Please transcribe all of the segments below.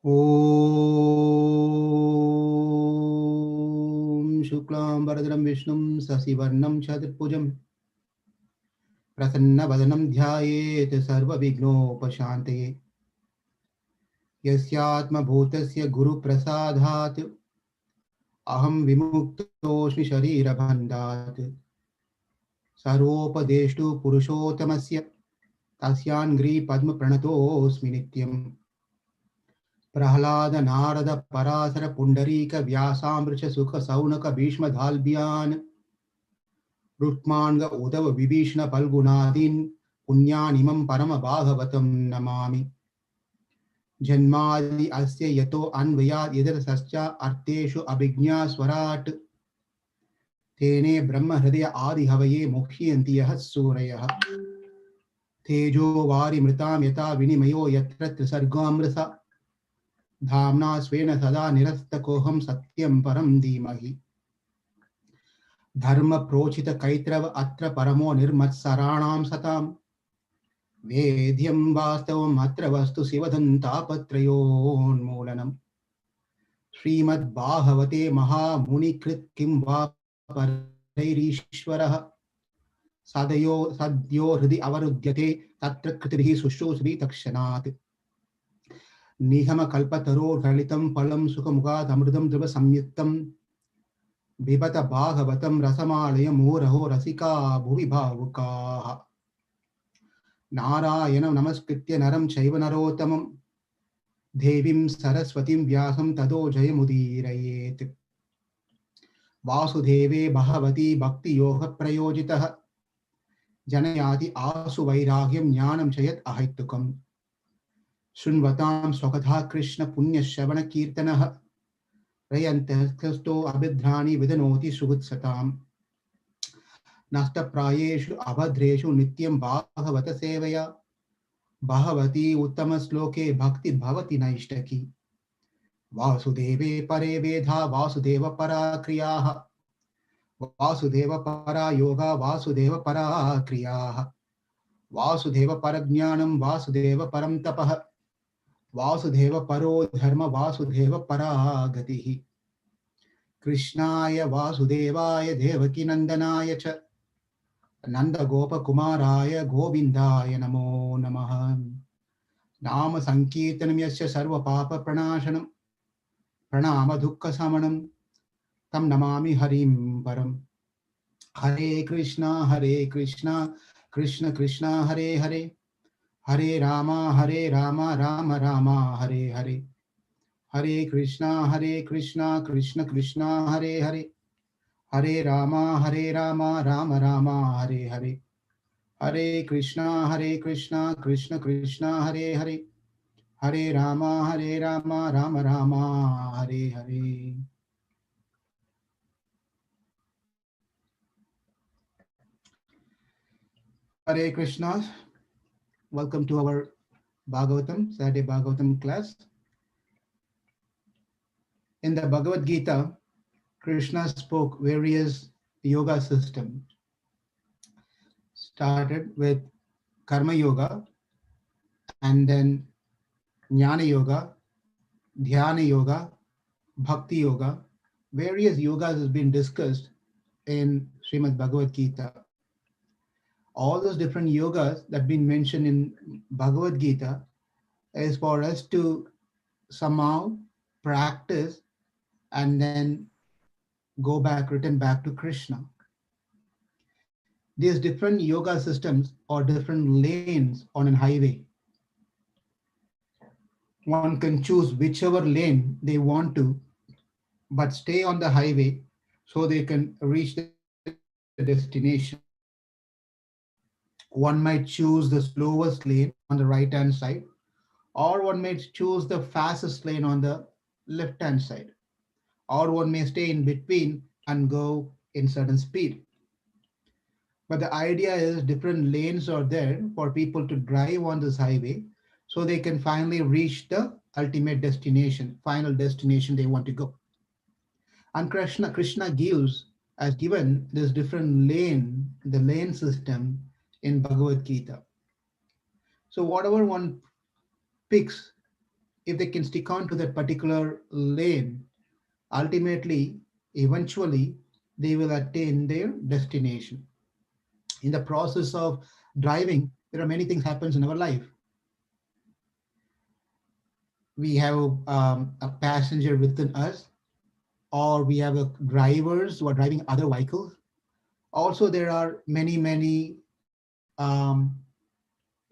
Om Shuklam Bharadram Vishnum Sasivarnam Chaturpujam Prasanna Vadanam Dhyayet Sarva Vigno Pashante Yasyatma Bhutasya Guru Prasadhat Aham Vimuktoshmi Sharira Bhandat Sarvopadeshtu Purushottamasya Tasyangri Padma Pranatosmi Nityam Prahlada Narada Parasara Pundarika Vyasamricha Sukha Saunaka Bhishma Dhalbhyan Rutmanga Udava Vibhishna Palgunadin Punyanimam Parama Bhagavatam Namami Janmadi Asya Yato Anvayad Yadar Sascha Arteshu Abhignya Swarat Tene Brahma Hridaya Adi Havaye Mukhyantiyah Surayah Tejo Vari Mritam Yata Vinimayo Yatra Trisargamrasa Dhamna Svena Sada Nirastakoham Satyam Param Dhimahi Dharma Prochita Kaitrava Atra Paramo Nirmatsaranam Satam Vedhyam Vastavam Atra Vastu Sivadhantapatrayon Srimad Bhagavate Maha Munikrit Kim Va Parairishwaraha Sadyo Hridi Avarudyate Tatra Kritirhi Sushosri Takshanat Nihama Kalpataro Dhalitam Palam Sukhamugat Amrudam Driva Samyuktam Bhibata Bhagavatam Rasamalaya Muraho Rasika Bhuvi Bhavukaha Narayanam Namaskritya Naram Chaiva Narotamam Devim Saraswatim Vyasam Tado Jayamudirayet Vasudeve Bhavati Bhakti Yoga Prayojitaha Janayati Asu Vairagyam Jnanam Chayat Ahaitukam Shunvatam Swakatha Krishna Punya Shavana Kirtanaha Rayantah Kristo Abhidhrani Vidanoti Sugutsatam Nasta Prayeshu Abhadreshu Nityam Bhagavata Sevaya Bhavati Uttama Sloke Bhakti Bhavati Naishtaki Vasudeve Pare Vedha Vasudeva Para Kriyaha Vasudeva Para Yoga Vasudeva Para Kriyaha Vasudeva Parajnanam Vasudeva Param Tapaha Vasudeva Paro Dharma Vasudeva Para Gatihi Krishnaya Vasudevaya Devaki Nandanaya Cha Nanda Gopa Kumaraya Govindaya Namo Namaha Nama Sankirtanam Yasya Sarva Papa Pranashanam Pranama Dukkha Samanam Tam Namami Harim Param Hare Krishna Krishna Krishna Hare Hare Hare Rama Rama Rama Hare Hare Hare Krishna Krishna Krishna Hare Hare Hare Rama Rama Rama Hare Hare Hare Krishna Krishna Krishna Hare Hare Hare Rama Rama Rama Hare Hare. Hare Krishna. Welcome to our Bhagavatam, Saturday Bhagavatam class. In the Bhagavad Gita, Krishna spoke various yoga systems. Started with Karma Yoga, and then Jnana Yoga, Dhyana Yoga, Bhakti Yoga. Various yogas has been discussed in Srimad Bhagavad Gita. All those different yogas that have been mentioned in Bhagavad Gita is for us to somehow practice and then return back to Krishna. These different yoga systems or different lanes on a highway. One can choose whichever lane they want to, but stay on the highway so they can reach the destination. One might choose the slowest lane on the right hand side, or one may choose the fastest lane on the left hand side, or one may stay in between and go in certain speed. But the idea is different lanes are there for people to drive on this highway so they can finally reach the ultimate destination, final destination they want to go. And Krishna has given this different lane, the lane system in Bhagavad Gita. So whatever one picks if they can stick on to that particular lane, ultimately, eventually, they will attain their destination. In the process of driving, there are many things happens in our life. We have a passenger within us, or we have a drivers who are driving other vehicles. Also, there are many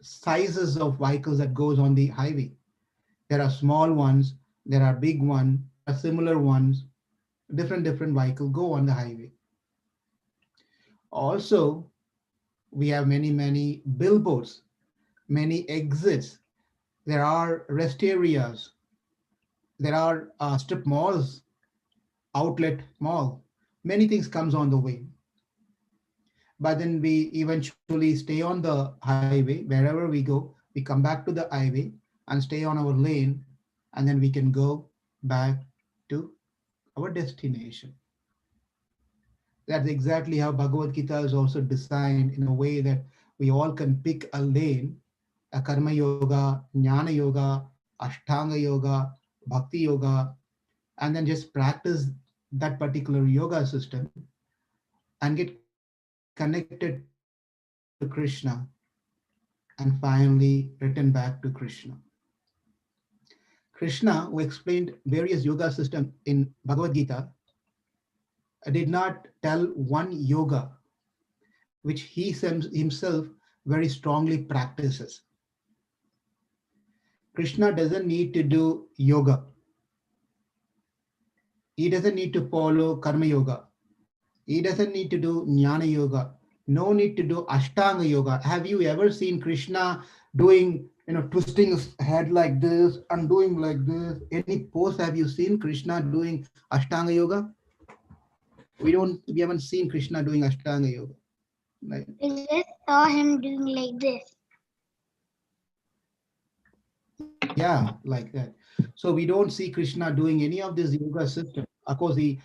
sizes of vehicles that goes on the highway. There are small ones, there are big ones, there are similar ones. Different vehicles go on the highway. Also, we have many billboards, many exits. There are rest areas. There are strip malls, outlet mall. Many things comes on the way. But then we eventually stay on the highway. Wherever we go, we come back to the highway and stay on our lane, and then we can go back to our destination. That's exactly how Bhagavad Gita is also designed, in a way that we all can pick a lane, a karma yoga, jnana yoga, ashtanga yoga, bhakti yoga, and then just practice that particular yoga system and get connected to Krishna, and finally return back to Krishna. Krishna, who explained various yoga systems in Bhagavad Gita, did not tell one yoga which he himself very strongly practices. Krishna doesn't need to do yoga. He doesn't need to follow karma yoga. He doesn't need to do jnana yoga. No need to do ashtanga yoga. Have you ever seen Krishna doing, twisting his head like this and doing like this? Any pose have you seen Krishna doing ashtanga yoga? We haven't seen Krishna doing ashtanga yoga. Right? We just saw him doing like this. Yeah, like that. So we don't see Krishna doing any of this yoga system. Of course, he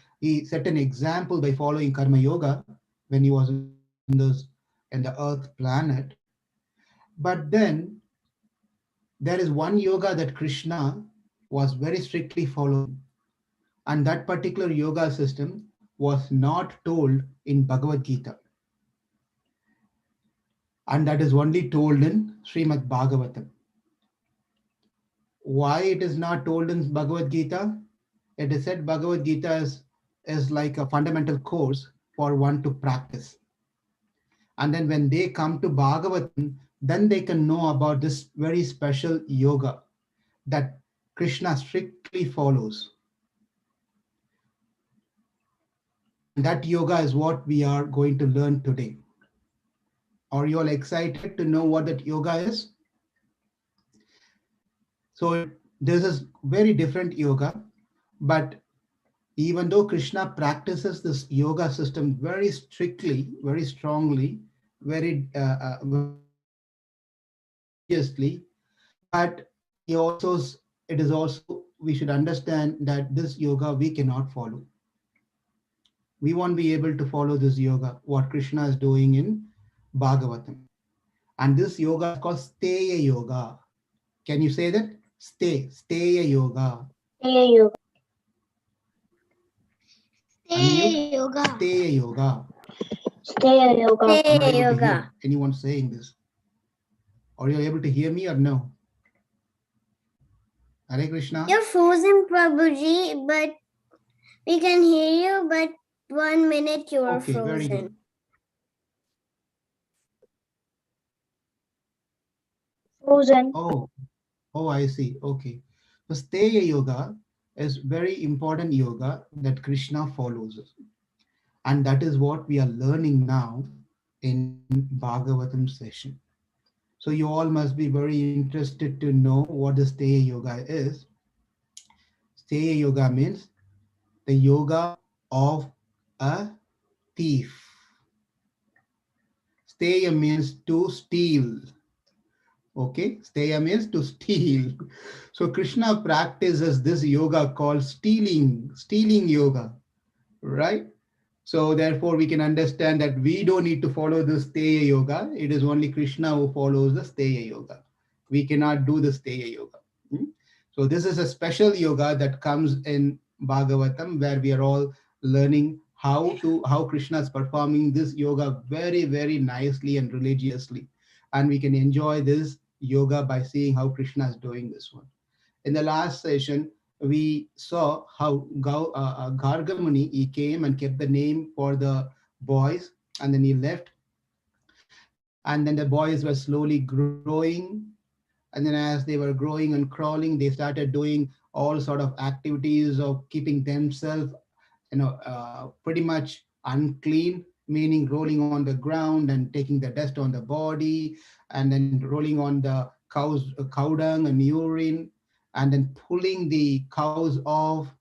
set an example by following karma yoga when he was in the Earth planet. But then there is one yoga that Krishna was very strictly following, and that particular yoga system was not told in Bhagavad Gita, and that is only told in Srimad Bhagavatam. Why it is not told in Bhagavad Gita? It is said Bhagavad Gita is like a fundamental course for one to practice. And then when they come to Bhagavatam, then they can know about this very special yoga that Krishna strictly follows. And that yoga is what we are going to learn today. Are you all excited to know what that yoga is? So this is very different yoga, but even though Krishna practices this yoga system very strictly, very strongly, very religiously, but he also it is also we should understand that this yoga we cannot follow. We won't be able to follow this yoga what Krishna is doing in Bhagavatam, and this yoga is called Steya Yoga. Can you say that? Steya Yoga. Stay yoga. Unmute. Stay yoga. Steya Yoga. Stay yoga. I'm not Stay able to yoga. hear anyone saying this. Are you able to hear me or no? Hare Krishna. You're frozen, Prabhuji, but we can hear you, but 1 minute you are Okay, very good. frozen. Frozen. Oh, I see. Okay. So Steya Yoga is very important yoga that Krishna follows. And that is what we are learning now in Bhagavatam session. So you all must be very interested to know what the Steya Yoga is. Steya Yoga means the yoga of a thief. Steya means to steal. Okay, steya means to steal. So Krishna practices this yoga called stealing yoga, right? So therefore we can understand that we don't need to follow the steya yoga. It is only Krishna who follows the steya yoga. We cannot do the steya yoga. Hmm? So this is a special yoga that comes in Bhagavatam, where we are all learning how Krishna is performing this yoga very, very nicely and religiously. And we can enjoy this yoga by seeing how Krishna is doing this one. In the last session, we saw how Gargamuni, he came and kept the name for the boys, and then he left. And then the boys were slowly growing, and then as they were growing and crawling, they started doing all sort of activities of keeping themselves, pretty much unclean, meaning rolling on the ground and taking the dust on the body, and then rolling on the cow dung and urine, and then pulling the cows off,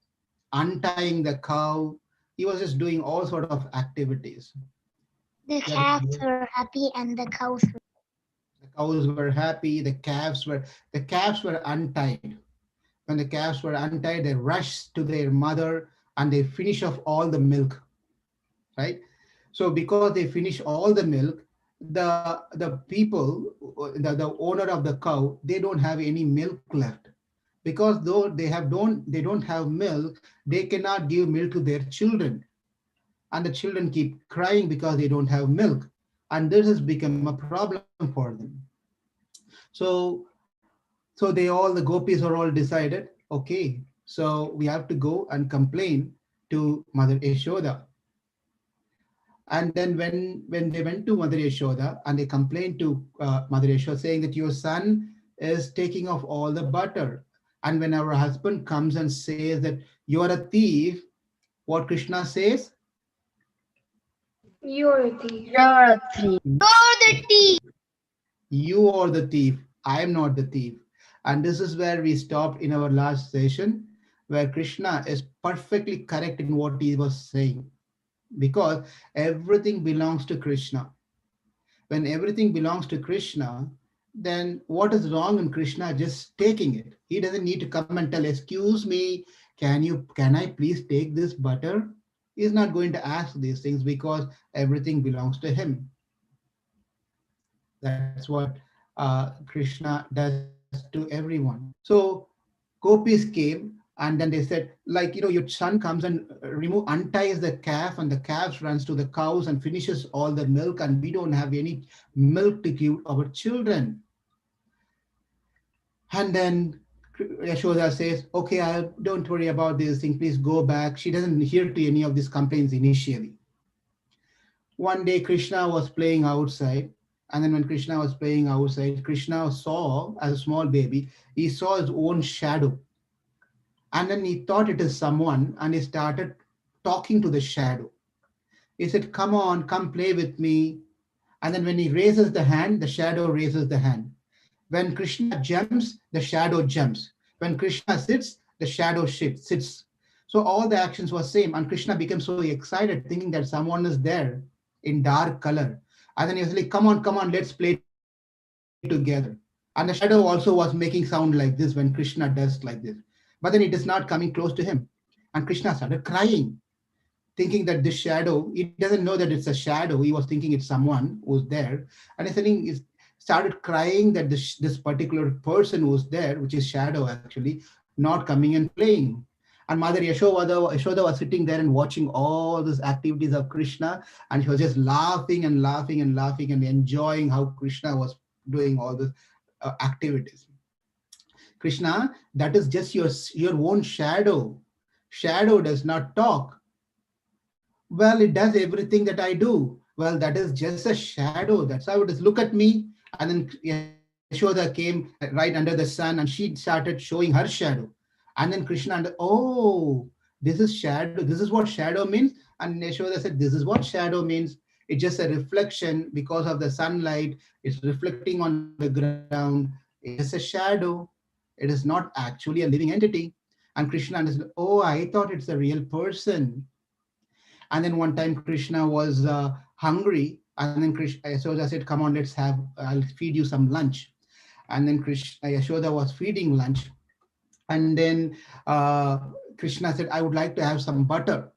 untying the cow. He was just doing all sort of activities. The That is calves what. were happy and the cows were. The cows were happy. The calves were untied. When the calves were untied, they rushed to their mother and they finish off all the milk, right? So because they finish all the milk, the people, the owner of the cow, they don't have any milk left, because though they don't have milk, they cannot give milk to their children, and the children keep crying because they don't have milk, and this has become a problem for them. So so the gopis are all decided, okay, so we have to go and complain to Mother Yashoda. And then when they went to Mother Yashoda and they complained to Mother Yashoda, saying that your son is taking off all the butter, and when our husband comes and says that you are a thief, what Krishna says? You're a thief. You're a thief. You're the thief. You are the thief. I am not the thief. And this is where we stopped in our last session, where Krishna is perfectly correct in what he was saying, because everything belongs to Krishna. When everything belongs to Krishna, then what is wrong in Krishna just taking it? He doesn't need to come and tell, excuse me, can I please take this butter? He's not going to ask these things because everything belongs to him. That's what Krishna does to everyone. So gopis came and then they said, like, your son comes and unties the calf, and the calf runs to the cows and finishes all the milk, and we don't have any milk to give our children. And then Yashoda says, okay, don't worry about this thing, please go back. She doesn't hear to any of these complaints initially. One day Krishna was playing outside, and then when Krishna was playing outside, Krishna saw, as a small baby, he saw his own shadow, and then he thought it is someone, and he started talking to the shadow. He said, come on, come play with me. And then when he raises the hand, the shadow raises the hand. When Krishna jumps, the shadow jumps. When Krishna sits, the shadow sits. So all the actions were same, and Krishna became so excited, thinking that someone is there in dark color. And then he was like, come on, let's play together. And the shadow also was making sound like this when Krishna does like this. But then it is not coming close to him. And Krishna started crying, thinking that this shadow, he doesn't know that it's a shadow. He was thinking it's someone who's there. And he started crying that this particular person who's there, which is shadow actually, not coming and playing. And Mother Yashoda was sitting there and watching all these activities of Krishna, and she was just laughing and laughing and laughing and enjoying how Krishna was doing all these activities. Krishna, that is just your own shadow. Shadow does not talk. Well, it does everything that I do. Well, that is just a shadow. That's how it is. Look at me. And then Yashoda came right under the sun and she started showing her shadow. And then Krishna, oh, this is shadow. This is what shadow means. And Yashoda said, this is what shadow means. It's just a reflection because of the sunlight. It's reflecting on the ground. It's just a shadow. It is not actually a living entity. And Krishna understood, oh, I thought it's a real person. And then one time Krishna was hungry, and then Yashoda said, "Come on, I'll feed you some lunch." And then Yashoda was feeding lunch, and then Krishna said, "I would like to have some butter."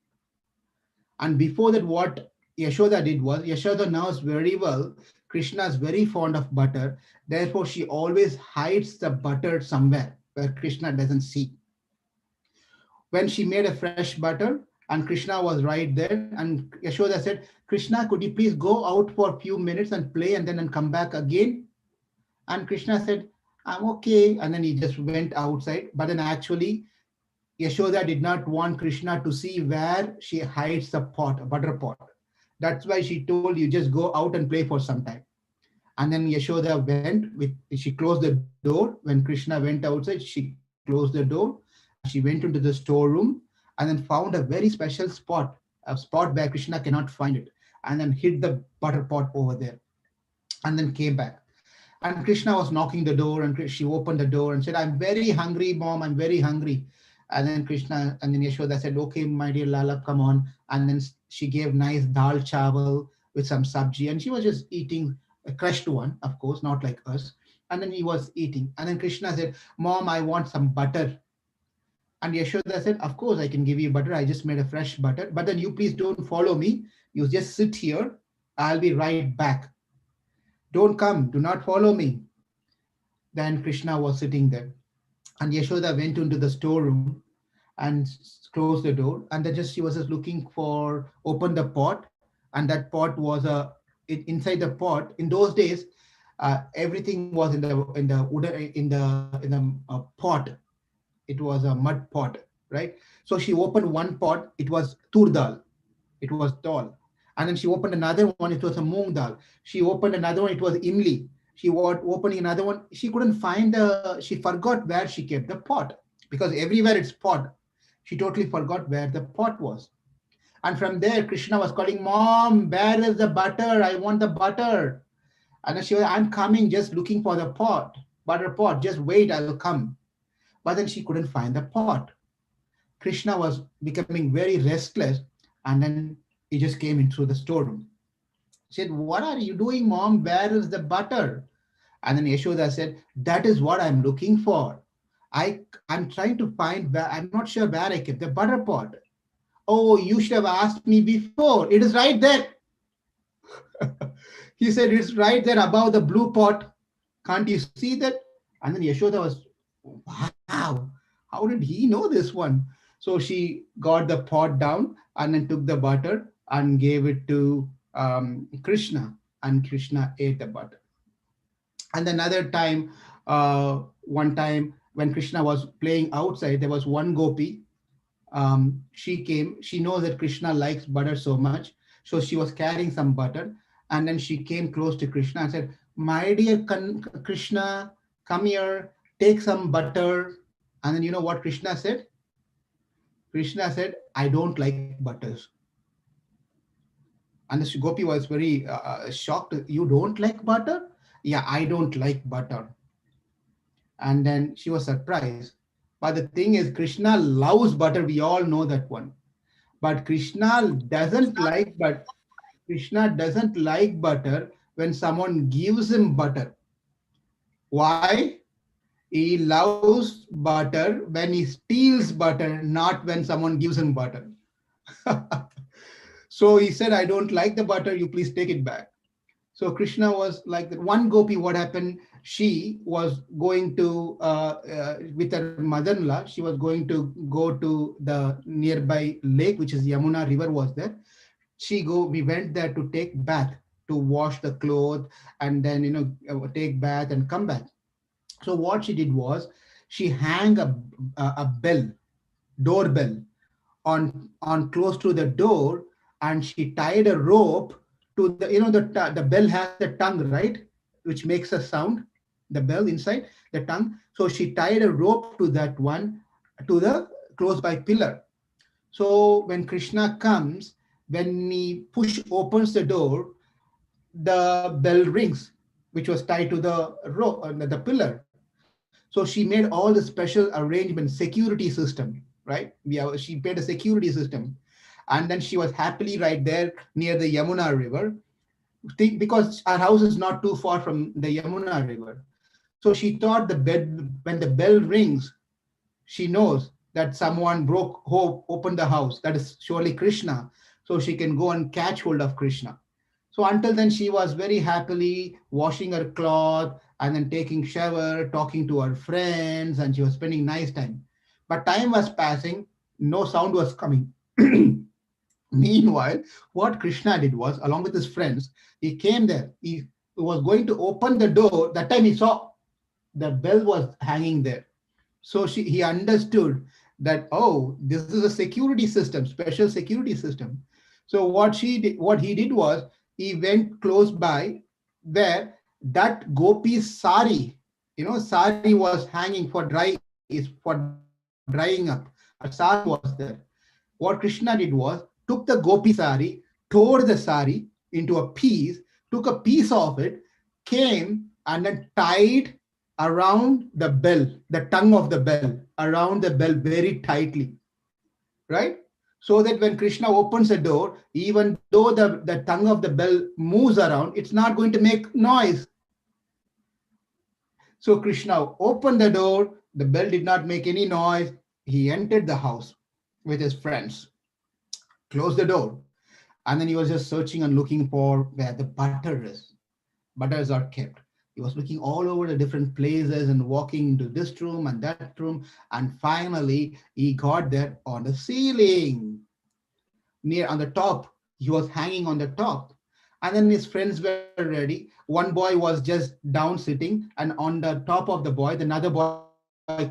And before that, what Yashoda did was, Yashoda knows very well Krishna is very fond of butter, therefore she always hides the butter somewhere. where Krishna doesn't see. When she made a fresh butter, and Krishna was right there, and Yashoda said, Krishna, could you please go out for a few minutes and play and then and come back again? And Krishna said, I'm okay. And then he just went outside. But then actually, Yashoda did not want Krishna to see where she hides the pot, a butter pot. That's why she told you just go out and play for some time. And then Yashoda went with, she closed the door. When Krishna went outside, she closed the door and she went into the storeroom and then found a very special spot, a spot where Krishna cannot find it, and then hid the butter pot over there and then came back. And Krishna was knocking the door, and she opened the door and said, I'm very hungry, mom, I'm very hungry. And then Krishna, and then Yashoda said, okay, my dear Lala, come on. And then she gave nice dal chawal with some sabji, and she was just eating a crushed one, of course, not like us. And then he was eating. And then Krishna said, Mom, I want some butter. And Yashoda said, of course, I can give you butter. I just made a fresh butter. But then you please don't follow me. You just sit here. I'll be right back. Don't come. Do not follow me. Then Krishna was sitting there. And Yashoda went into the storeroom and closed the door. And then just she was just looking for, open the pot. And that pot was inside the pot. In those days, everything was in the wooden in the pot. It was a mud pot, right? So she opened one pot. It was tur dal. It was dal. And then she opened another one. It was a moong dal. She opened another one. It was imli. She was opening another one. She couldn't find the. She forgot where she kept the pot because everywhere it's pot. She totally forgot where the pot was. And from there, Krishna was calling, Mom, where is the butter? I want the butter. And then she was, I'm coming, just looking for the pot, butter pot. Just wait, I'll come. But then she couldn't find the pot. Krishna was becoming very restless, and then he just came in through the storeroom. She said, what are you doing, Mom? Where is the butter? And then Yashoda said, that is what I'm looking for. I'm trying to find where, I'm not sure where I kept the butter pot. Oh, you should have asked me before. It is right there. He said, it's right there above the blue pot. Can't you see that? And then Yashoda was, wow, how did he know this one? So she got the pot down and then took the butter and gave it to Krishna, and Krishna ate the butter. And another time, one time when Krishna was playing outside, there was one gopi. She came. She knows that Krishna likes butter so much, so she was carrying some butter, and then she came close to Krishna and said, "My dear Krishna, come here, take some butter." And then you know what Krishna said? Krishna said, "I don't like butters." And the gopi was very shocked. You don't like butter? Yeah, I don't like butter. And then she was surprised. But the thing is, Krishna loves butter. We all know that one. But Krishna doesn't like butter when someone gives him butter. Why? He loves butter when he steals butter, not when someone gives him butter. So he said, I don't like the butter, you please take it back. So Krishna was like that. One gopi, what happened? She was going to, with her mother-in-law, she was going to go to the nearby lake, which is Yamuna river was there. We went there to take bath, to wash the clothes, and then, take bath and come back. So what she did was, she hung a bell, doorbell, on close to the door, and she tied a rope to the, the bell has a tongue, right, which makes a sound, the bell inside the tongue. So she tied a rope to that one, to the close by pillar. So when Krishna comes, when he opens the door, the bell rings, which was tied to the rope, the pillar. So she made all the special arrangement, security system, right? She made a security system, and then she was happily right there near the Yamuna river, because our house is not too far from the Yamuna river. So she thought when the bell rings, she knows that someone opened the house. That is surely Krishna. So she can go and catch hold of Krishna. So until then, she was very happily washing her cloth and then taking shower, talking to her friends, and she was spending nice time. But time was passing, no sound was coming. Meanwhile, what Krishna did was, along with his friends, he came there. He was going to open the door. That time he saw the bell was hanging there. So he understood that, oh, this is a security system, special security system. So what he did was, he went close by where that gopi's sari, sari was hanging for for drying up. A sari was there. What Krishna did was, took the gopi sari, tore the sari into a piece, took a piece of it, came and then tied around the bell, the tongue of the bell, around the bell very tightly, right? So that when Krishna opens the door, even though the tongue of the bell moves around, it's not going to make noise. So Krishna opened the door, the bell did not make any noise. He entered the house with his friends, closed the door, and then he was just searching and looking for where the butter is. Butters are kept. He was looking all over the different places and walking into this room and that room. And finally, he got there on the ceiling, near on the top. He was hanging on the top. And then his friends were ready. One boy was just down sitting, and on the top of the boy, the another boy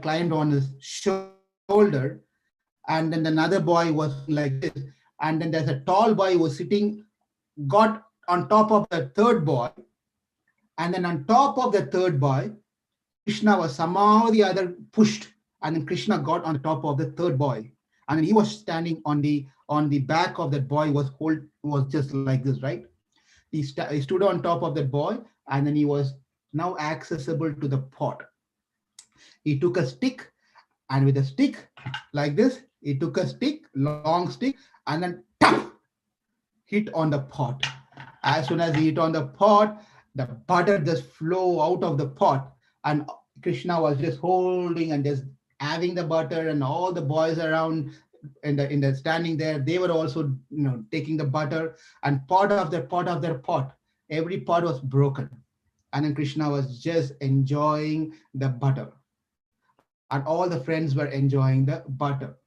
climbed on his shoulder. And then another boy was sitting like this. And then there's a tall boy who was sitting, got on top of the third boy. And then on top of the third boy, Krishna was somehow the other pushed, and then Krishna got on the top of the third boy, and then he was standing on the back of that boy, was just like this, right? He stood on top of that boy, and then he was now accessible to the pot. He took a stick, and with a stick like this, he took a stick, long stick, and then tap, hit on the pot. As soon as he hit on the pot, the butter just flow out of the pot, and Krishna was just holding and just having the butter, and all the boys around in the standing there, they were also taking the butter, and pot of their pot, every pot was broken, and then Krishna was just enjoying the butter, and all the friends were enjoying the butter.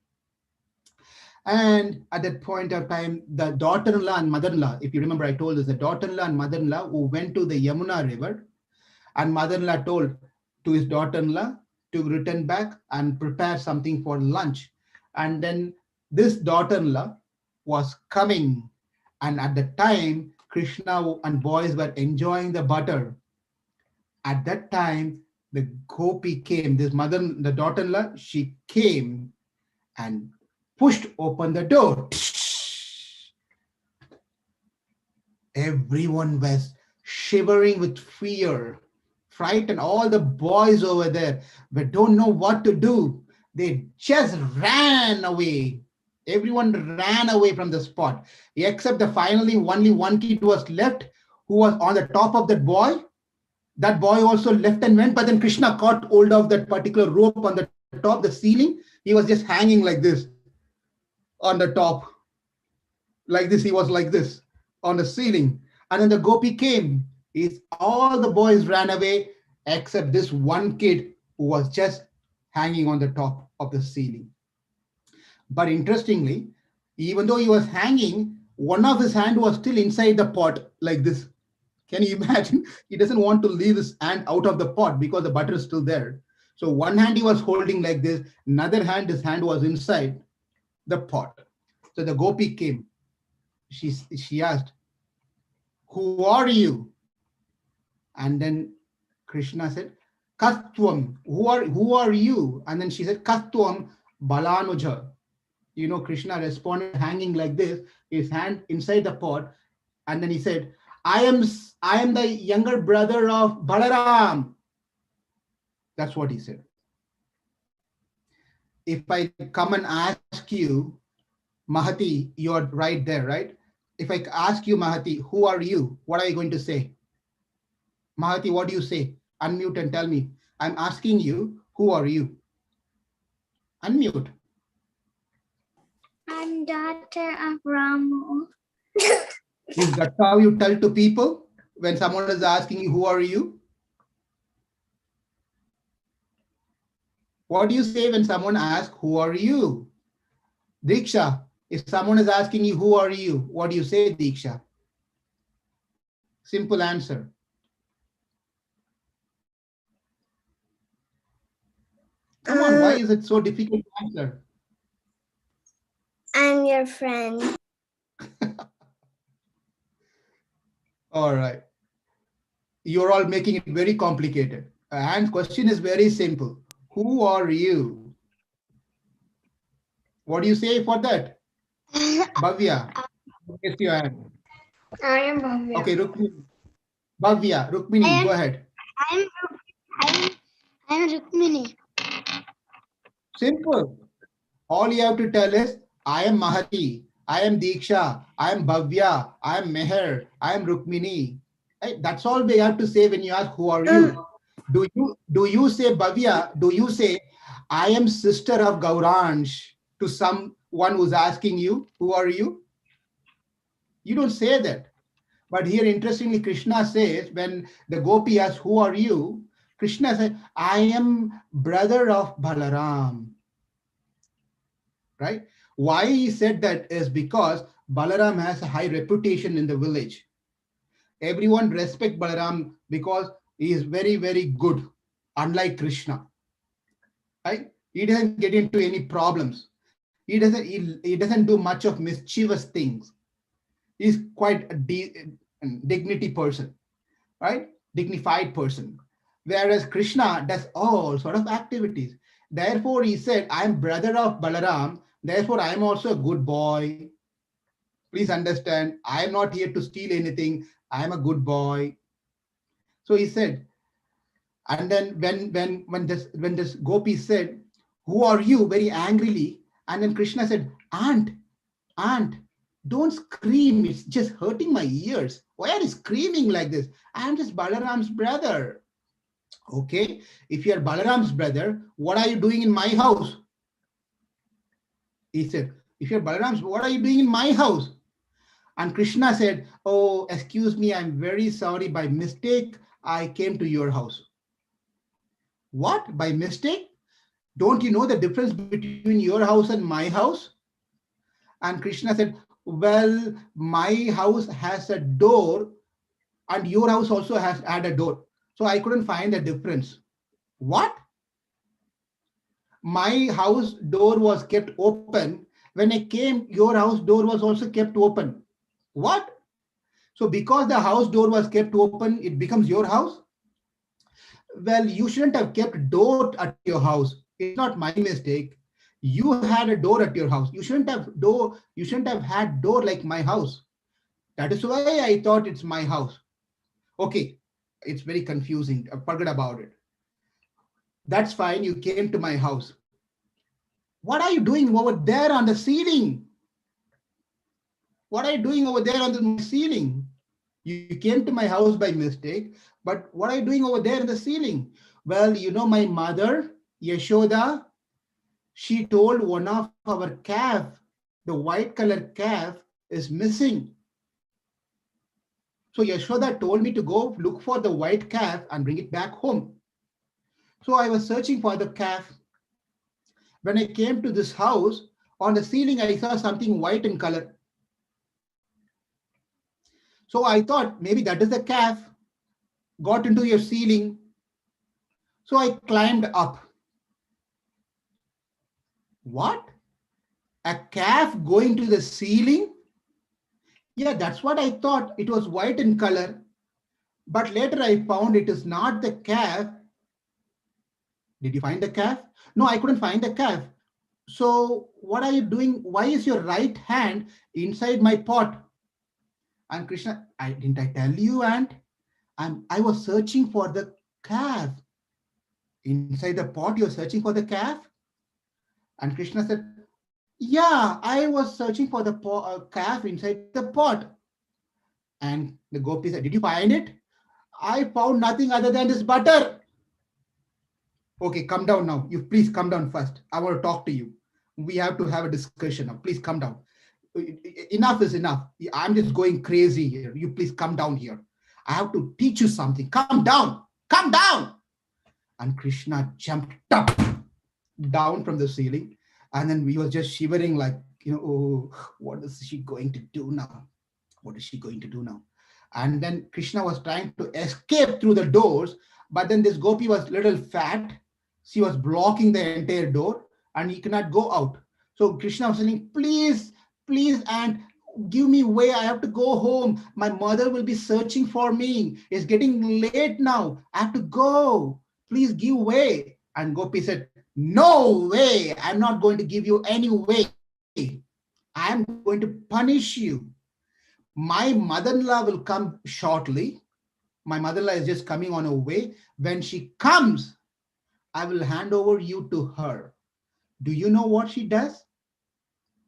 And at that point of time, the daughter-in-law and mother-in-law, if you remember, I told this, the daughter-in-law and mother-in-law who went to the Yamuna river, and mother-in-law told to his daughter-in-law to return back and prepare something for lunch. And then this daughter-in-law was coming, and at the time, Krishna and boys were enjoying the butter. At that time, the gopi came, the daughter-in-law, she came and pushed open the door. Everyone was shivering with fear, frightened. All the boys over there, but don't know what to do. They just ran away. Everyone ran away from the spot, except the finally only one kid was left, who was on the top of that boy. That boy also left and went, but then Krishna caught hold of that particular rope on the top, the ceiling. He was just hanging like this on the top, like this. He was like this on the ceiling. And then the gopi came. All the boys ran away except this one kid who was just hanging on the top of the ceiling. But interestingly, even though he was hanging, one of his hand was still inside the pot like this. Can you imagine? He doesn't want to leave his hand out of the pot because the butter is still there. So one hand he was holding like this, another hand, his hand was inside the pot. So the gopi came. She asked, "Who are you?" And then Krishna said, "Katvam." Who are you? And then she said, "Katvam Balanuja." Krishna responded hanging like this, his hand inside the pot, and then he said, I am the younger brother of Balaram. That's what he said. If I come and ask you, Mahati, you're right there, right? If I ask you, Mahati, who are you? What are you going to say? Mahati, what do you say? Unmute and tell me. I'm asking you, who are you? Unmute. I'm daughter of Ramu. Is that how you tell to people when someone is asking you, who are you? What do you say when someone asks, who are you? Diksha, if someone is asking you, who are you? What do you say, Diksha? Simple answer. Come on, why Uh, is it so difficult to answer? I'm your friend. All right. You're all making it very complicated. And question is very simple. Who are you? What do you say for that? Bhavya, raise your hand. I am Bhavya. Okay, Rukmini. Bhavya, I Rukmini, am go ahead. I am I am I am Rukmini. Simple. All you have to tell is, I am Mahati, I am Diksha, I am Bhavya, I am Meher, I am Rukmini. Right? That's all we have to say when you ask, who are you? Do you say Bhavya? Do you say, I am sister of Gauransh to someone who's asking you, who are you? You don't say that. But here, interestingly, Krishna says, when the gopi asks, who are you? Krishna says, I am brother of Balaram. Right? Why he said that is because Balaram has a high reputation in the village. Everyone respect Balaram because he is very, very good, unlike Krishna. Right? He doesn't get into any problems. He doesn't do much of mischievous things. He's quite a dignity person, right? Dignified person. Whereas Krishna does all sort of activities. Therefore, he said, I am brother of Balaram, therefore I am also a good boy. Please understand, I am not here to steal anything. I am a good boy. So he said, and then when this gopi said, who are you? Very angrily. And then Krishna said, aunt, don't scream. It's just hurting my ears. Why are you screaming like this? I'm just Balaram's brother. Okay, if you're Balaram's brother, what are you doing in my house? He said, if you're Balaram's, what are you doing in my house? And Krishna said, oh, excuse me, I'm very sorry. By mistake, I came to your house. What? By mistake? Don't you know the difference between your house and my house? And Krishna said, well, my house has a door and your house also has had a door. So I couldn't find the difference. What? My house door was kept open. When I came, your house door was also kept open. What? So because the house door was kept open, it becomes your house? Well, you shouldn't have kept door at your house. It's not my mistake. You had a door at your house. You shouldn't have had door like my house. That is why I thought it's my house. Okay, it's very confusing. Forget about it. That's fine. You came to my house. What are you doing over there on the ceiling? What are you doing over there on my ceiling? You came to my house by mistake, but what are you doing over there in the ceiling? Well, you know, my mother, Yashoda, she told one of our calf, the white color calf, is missing. So Yashoda told me to go look for the white calf and bring it back home. So I was searching for the calf. When I came to this house, on the ceiling, I saw something white in color. So I thought maybe that is the calf got into your ceiling. So I climbed up. What? A calf going to the ceiling? Yeah, that's what I thought. It was white in color. But later I found it is not the calf. Did you find the calf? No, I couldn't find the calf. So what are you doing? Why is your right hand inside my pot? And Krishna, I tell you, and I was searching for the calf. Inside the pot, you're searching for the calf? And Krishna said, yeah, I was searching for the calf inside the pot. And the gopi said, did you find it? I found nothing other than this butter. Okay, come down now. You please come down first. I want to talk to you. We have to have a discussion now. Please come down. Enough is enough. I'm just going crazy here. You please come down here. I have to teach you something. Come down. Come down. And Krishna jumped up down from the ceiling, and then we was just shivering like, oh, what is she going to do now? What is she going to do now? And then Krishna was trying to escape through the doors, but then this gopi was little fat. She was blocking the entire door, and he cannot go out. So Krishna was saying, please, please, and give me way. I have to go home. My mother will be searching for me. It's getting late now. I have to go. Please give way. And Gopi said, no way. I'm not going to give you any way. I am going to punish you. My mother-in-law will come shortly. My mother-in-law is just coming on her way. When she comes, I will hand over you to her. Do you know what she does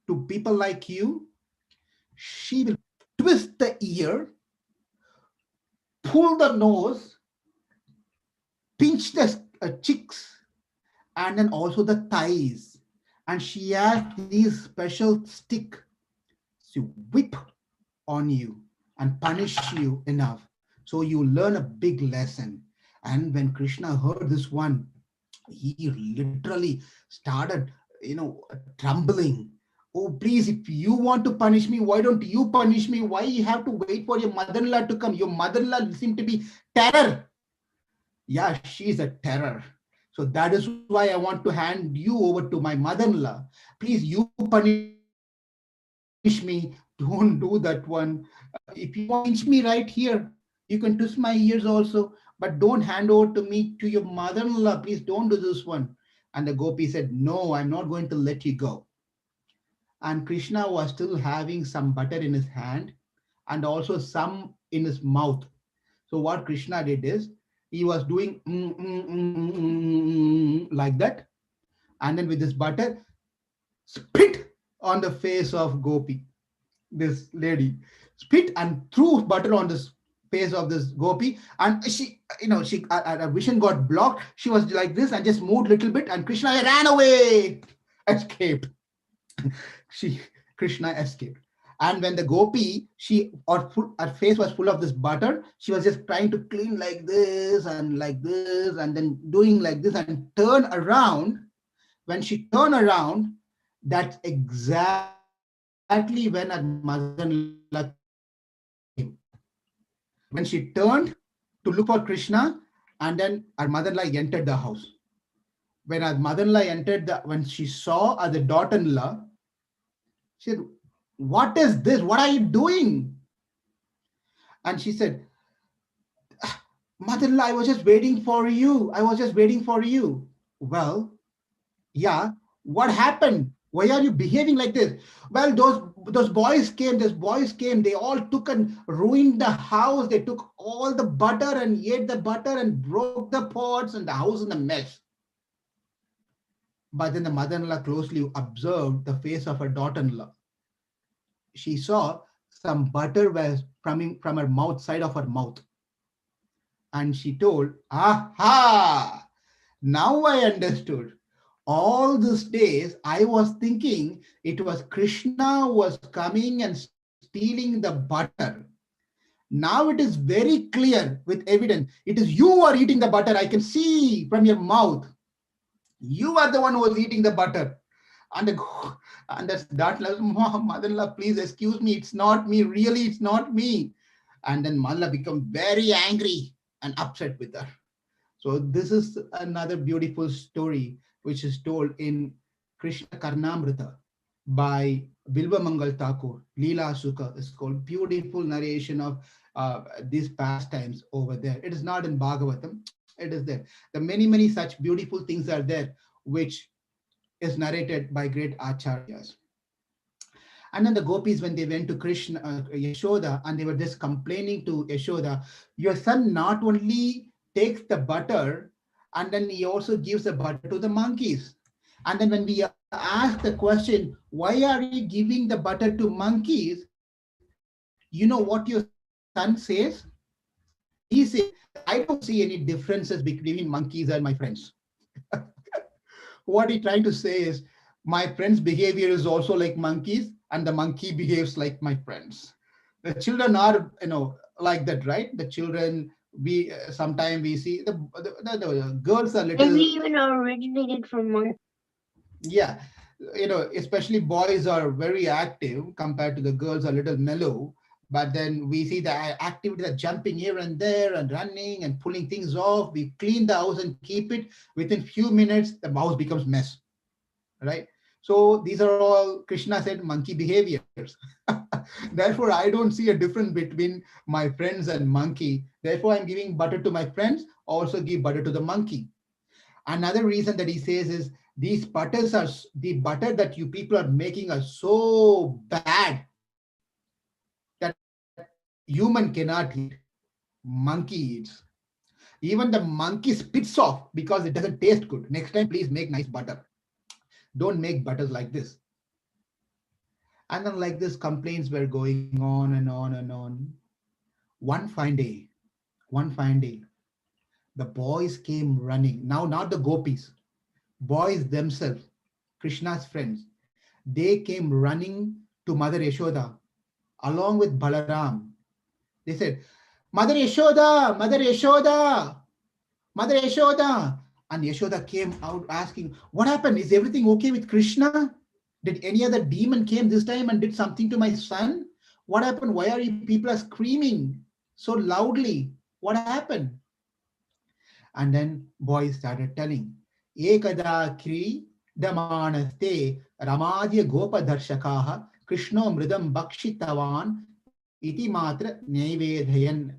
to people like you? She will twist the ear, pull the nose, pinch the cheeks, and then also the thighs. And she has these special stick to whip on you and punish you enough. So you learn a big lesson. And when Krishna heard this one, he literally started, trembling. Oh, please, if you want to punish me, why don't you punish me? Why you have to wait for your mother-in-law to come? Your mother-in-law seems to be terror. Yeah, she's a terror. So that is why I want to hand you over to my mother-in-law. Please, you punish me. Don't do that one. If you want to pinch me right here, you can twist my ears also, but don't hand over to me to your mother-in-law. Please don't do this one. And the gopi said, no, I'm not going to let you go. And Krishna was still having some butter in his hand and also some in his mouth. So what Krishna did is he was doing like that, and then with this butter, spit on the face of Gopi, this lady, spit and threw butter on this face of this Gopi, and she her vision got blocked. She was like this and just moved a little bit, and Krishna ran away, escaped. she Krishna escaped. And when the gopi, her face was full of this butter, she was just trying to clean like this, and then doing like this and turn around. When she turned around, that's exactly when her mother-in-law came. When she turned to look for Krishna, and then her mother-in-law entered the house. When her mother-in-law when she saw the daughter-in-law, she said, what is this? What are you doing? And she said, mother-in-law, I was just waiting for you. I was just waiting for you. Well, yeah, what happened? Why are you behaving like this? Well, those boys came, they all took and ruined the house. They took all the butter and ate the butter and broke the pots, and the house in a mess. But then the mother-in-law closely observed the face of her daughter-in-law. She saw some butter was coming from her mouth, side of her mouth. And she told, aha, now I understood. All these days, I was thinking it was Krishna who was coming and stealing the butter. Now it is very clear with evidence. It is you who are eating the butter. I can see from your mouth. You are the one who was eating the butter. And the, and that's that mother-in-law, please excuse me. It's not me. Really, it's not me. And then mother become very angry and upset with her. So this is another beautiful story which is told in Krishna Karnamrita by Bilva Mangal Thakur. Leela Sukha is called beautiful narration of these pastimes over there. It is not in Bhagavatam. It is there. The many such beautiful things are there which is narrated by great acharyas. And then the gopis, when they went to Krishna, Yashoda, and they were just complaining to Yashoda, your son not only takes the butter, and then he also gives the butter to the monkeys. And then when we ask the question, why are you giving the butter to monkeys? You know what your son says? He says, I don't see any differences between monkeys and my friends. What he's trying to say is, my friend's behavior is also like monkeys, and the monkey behaves like my friends. The children are, like that, right? The children, we sometimes we see the girls are Maybe little. even originated from monkeys. Yeah, especially boys are very active compared to the girls, are a little mellow. But then we see the activity, that jumping here and there and running and pulling things off. We clean the house and keep it. Within few minutes, the house becomes mess, right? So these are all, Krishna said, monkey behaviors. Therefore, I don't see a difference between my friends and monkey. Therefore, I'm giving butter to my friends, also give butter to the monkey. Another reason that he says is, these butters are, the butter that you people are making are so bad that human cannot eat, monkey eats. Even the monkey spits off because it doesn't taste good. Next time, please make nice butter. Don't make butters like this. And then, like this, complaints were going on and on and on. One fine day, one fine day, the boys came running. Now, not the gopis, boys themselves, Krishna's friends. They came running to Mother Yashoda along with Balaram. They said, Mother Yashoda, Mother Yashoda, Mother Yashoda. And Yashoda came out asking, what happened? Is everything okay with Krishna? Did any other demon came this time and did something to my son? What happened? Why are you people are screaming so loudly? What happened? And then boys started telling, Ekada Kri Damanaste Ramadya Gopadarshakaha Krishno Mridam Bhakshitavan Iti Matra Naivedhayan.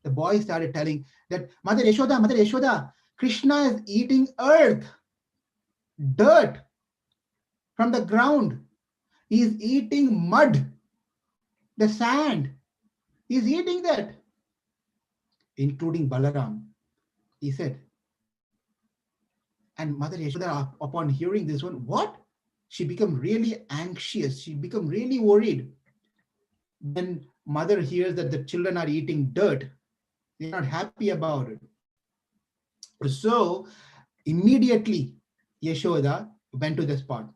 The boy started telling that, Mother Yashoda, Krishna is eating earth, dirt from the ground. He is eating mud, the sand. He is eating that, including Balaram. He said, and Mother Yashoda, upon hearing this one, what? She became really anxious. She became really worried. When mother hears that the children are eating dirt, they're not happy about it. So immediately Yashoda went to the spot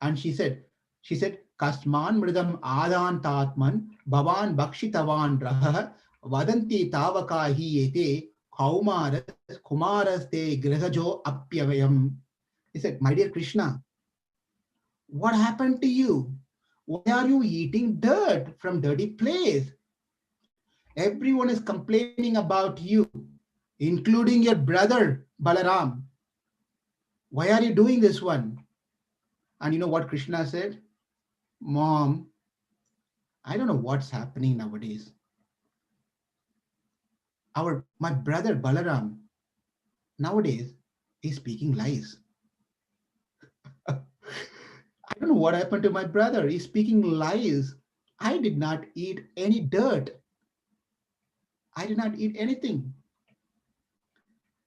and she said, Kasman mridam adan tatman bhavan bhakshitavan raha vadanti tavakahi ete kumaraste grihajo apyavayam. He said, my dear Krishna, what happened to you? Why are you eating dirt from dirty place? Everyone is complaining about you, including your brother Balaram. Why are you doing this one? And you know what Krishna said? Mom, I don't know what's happening nowadays. My brother Balaram nowadays is speaking lies. I don't know what happened to my brother. He's speaking lies. I did not eat any dirt. I did not eat anything.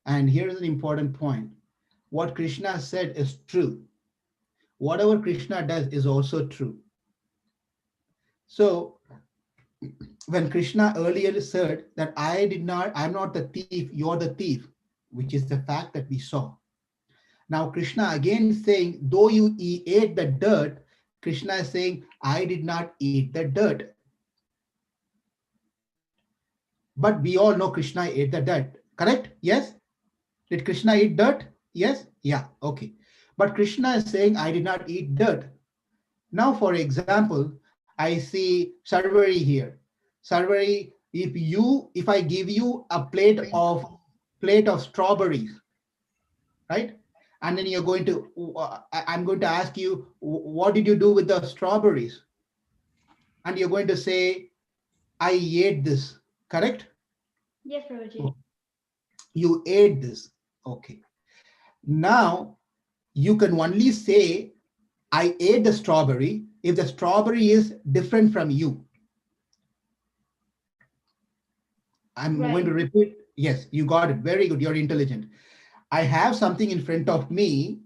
And here's an important point. What Krishna said is true. Whatever Krishna does is also true. So when Krishna earlier said that I'm not the thief, you're the thief, which is the fact that we saw. Now Krishna again is saying, though you ate the dirt, Krishna is saying, I did not eat the dirt. But we all know Krishna ate the dirt. Correct? Yes? Did Krishna eat dirt? Yes? Yeah, okay. But Krishna is saying, I did not eat dirt. Now, for example, I see Sarvari here. Sarvari, if I give you a plate of strawberries, right? And then I'm going to ask you, what did you do with the strawberries? And you're going to say, I ate this, correct? Yes, Prabhuji. Oh, you ate this. Okay. Now, you can only say, I ate the strawberry if the strawberry is different from you. I'm going Right. to repeat. Yes, you got it. Very good. You're intelligent. I have something in front of me,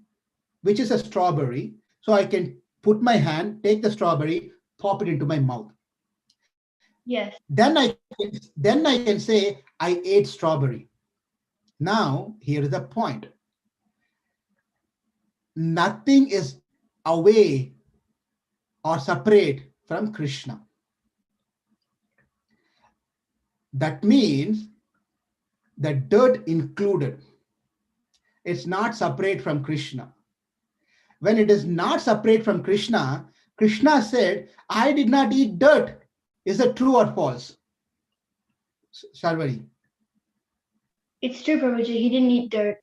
which is a strawberry. So I can put my hand, take the strawberry, pop it into my mouth. Yes. Then I can say, I ate strawberry. Now, here is the point. Nothing is away or separate from Krishna. That means the dirt included. It's not separate from Krishna. when it is not separate from Krishna, Krishna said, I did not eat dirt. Is it true or false? Sharvari. It's true, Prabhuji. He didn't eat dirt.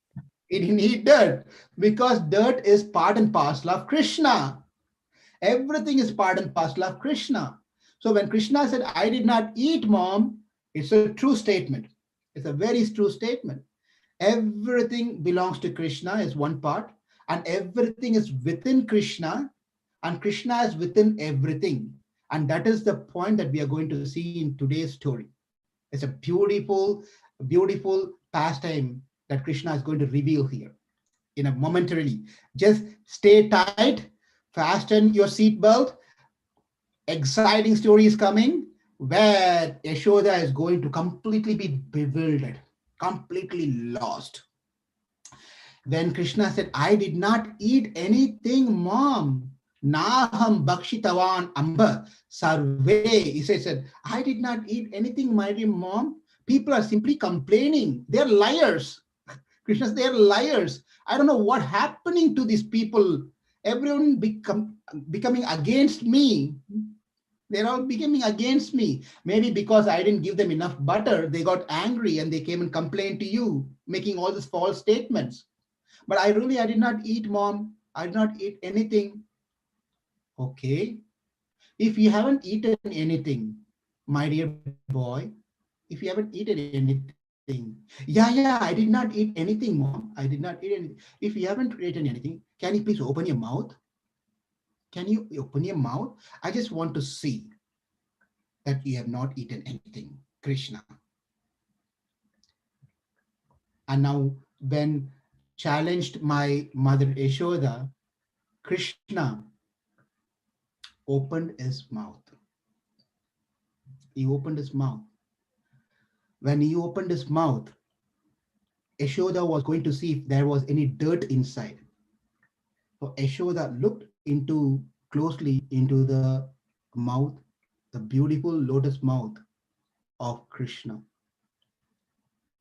He didn't eat dirt because dirt is part and parcel of Krishna. Everything is part and parcel of Krishna. So when Krishna said, I did not eat, mom, it's a true statement. It's a very true statement. Everything belongs to Krishna is one part, and everything is within Krishna, and Krishna is within everything. And that is the point that we are going to see in today's story. It's a beautiful, beautiful pastime that Krishna is going to reveal here in a momentarily. Just stay tight, fasten your seatbelt. Exciting story is coming where Yashoda is going to completely be bewildered, completely lost. When Krishna said, I did not eat anything, mom. Naham Bakshitavan Amba Sarve. He said, I did not eat anything, my dear mom. People are simply complaining. They're liars. Krishna, they're liars. I don't know what happening to these people. Everyone becoming against me. They're all becoming against me. Maybe because I didn't give them enough butter, they got angry and they came and complained to you, making all these false statements. But I did not eat, mom. I did not eat anything. Okay. If you haven't eaten anything, my dear boy, if you haven't eaten anything, yeah, I did not eat anything, mom. I did not eat anything. If you haven't eaten anything, can you please open your mouth? Can you open your mouth? I just want to see that you have not eaten anything, Krishna. And now, when challenged my mother Yashoda, Krishna opened his mouth. He opened his mouth. When he opened his mouth, Yashoda was going to see if there was any dirt inside. So Yashoda looked into closely into the mouth, the beautiful lotus mouth of Krishna.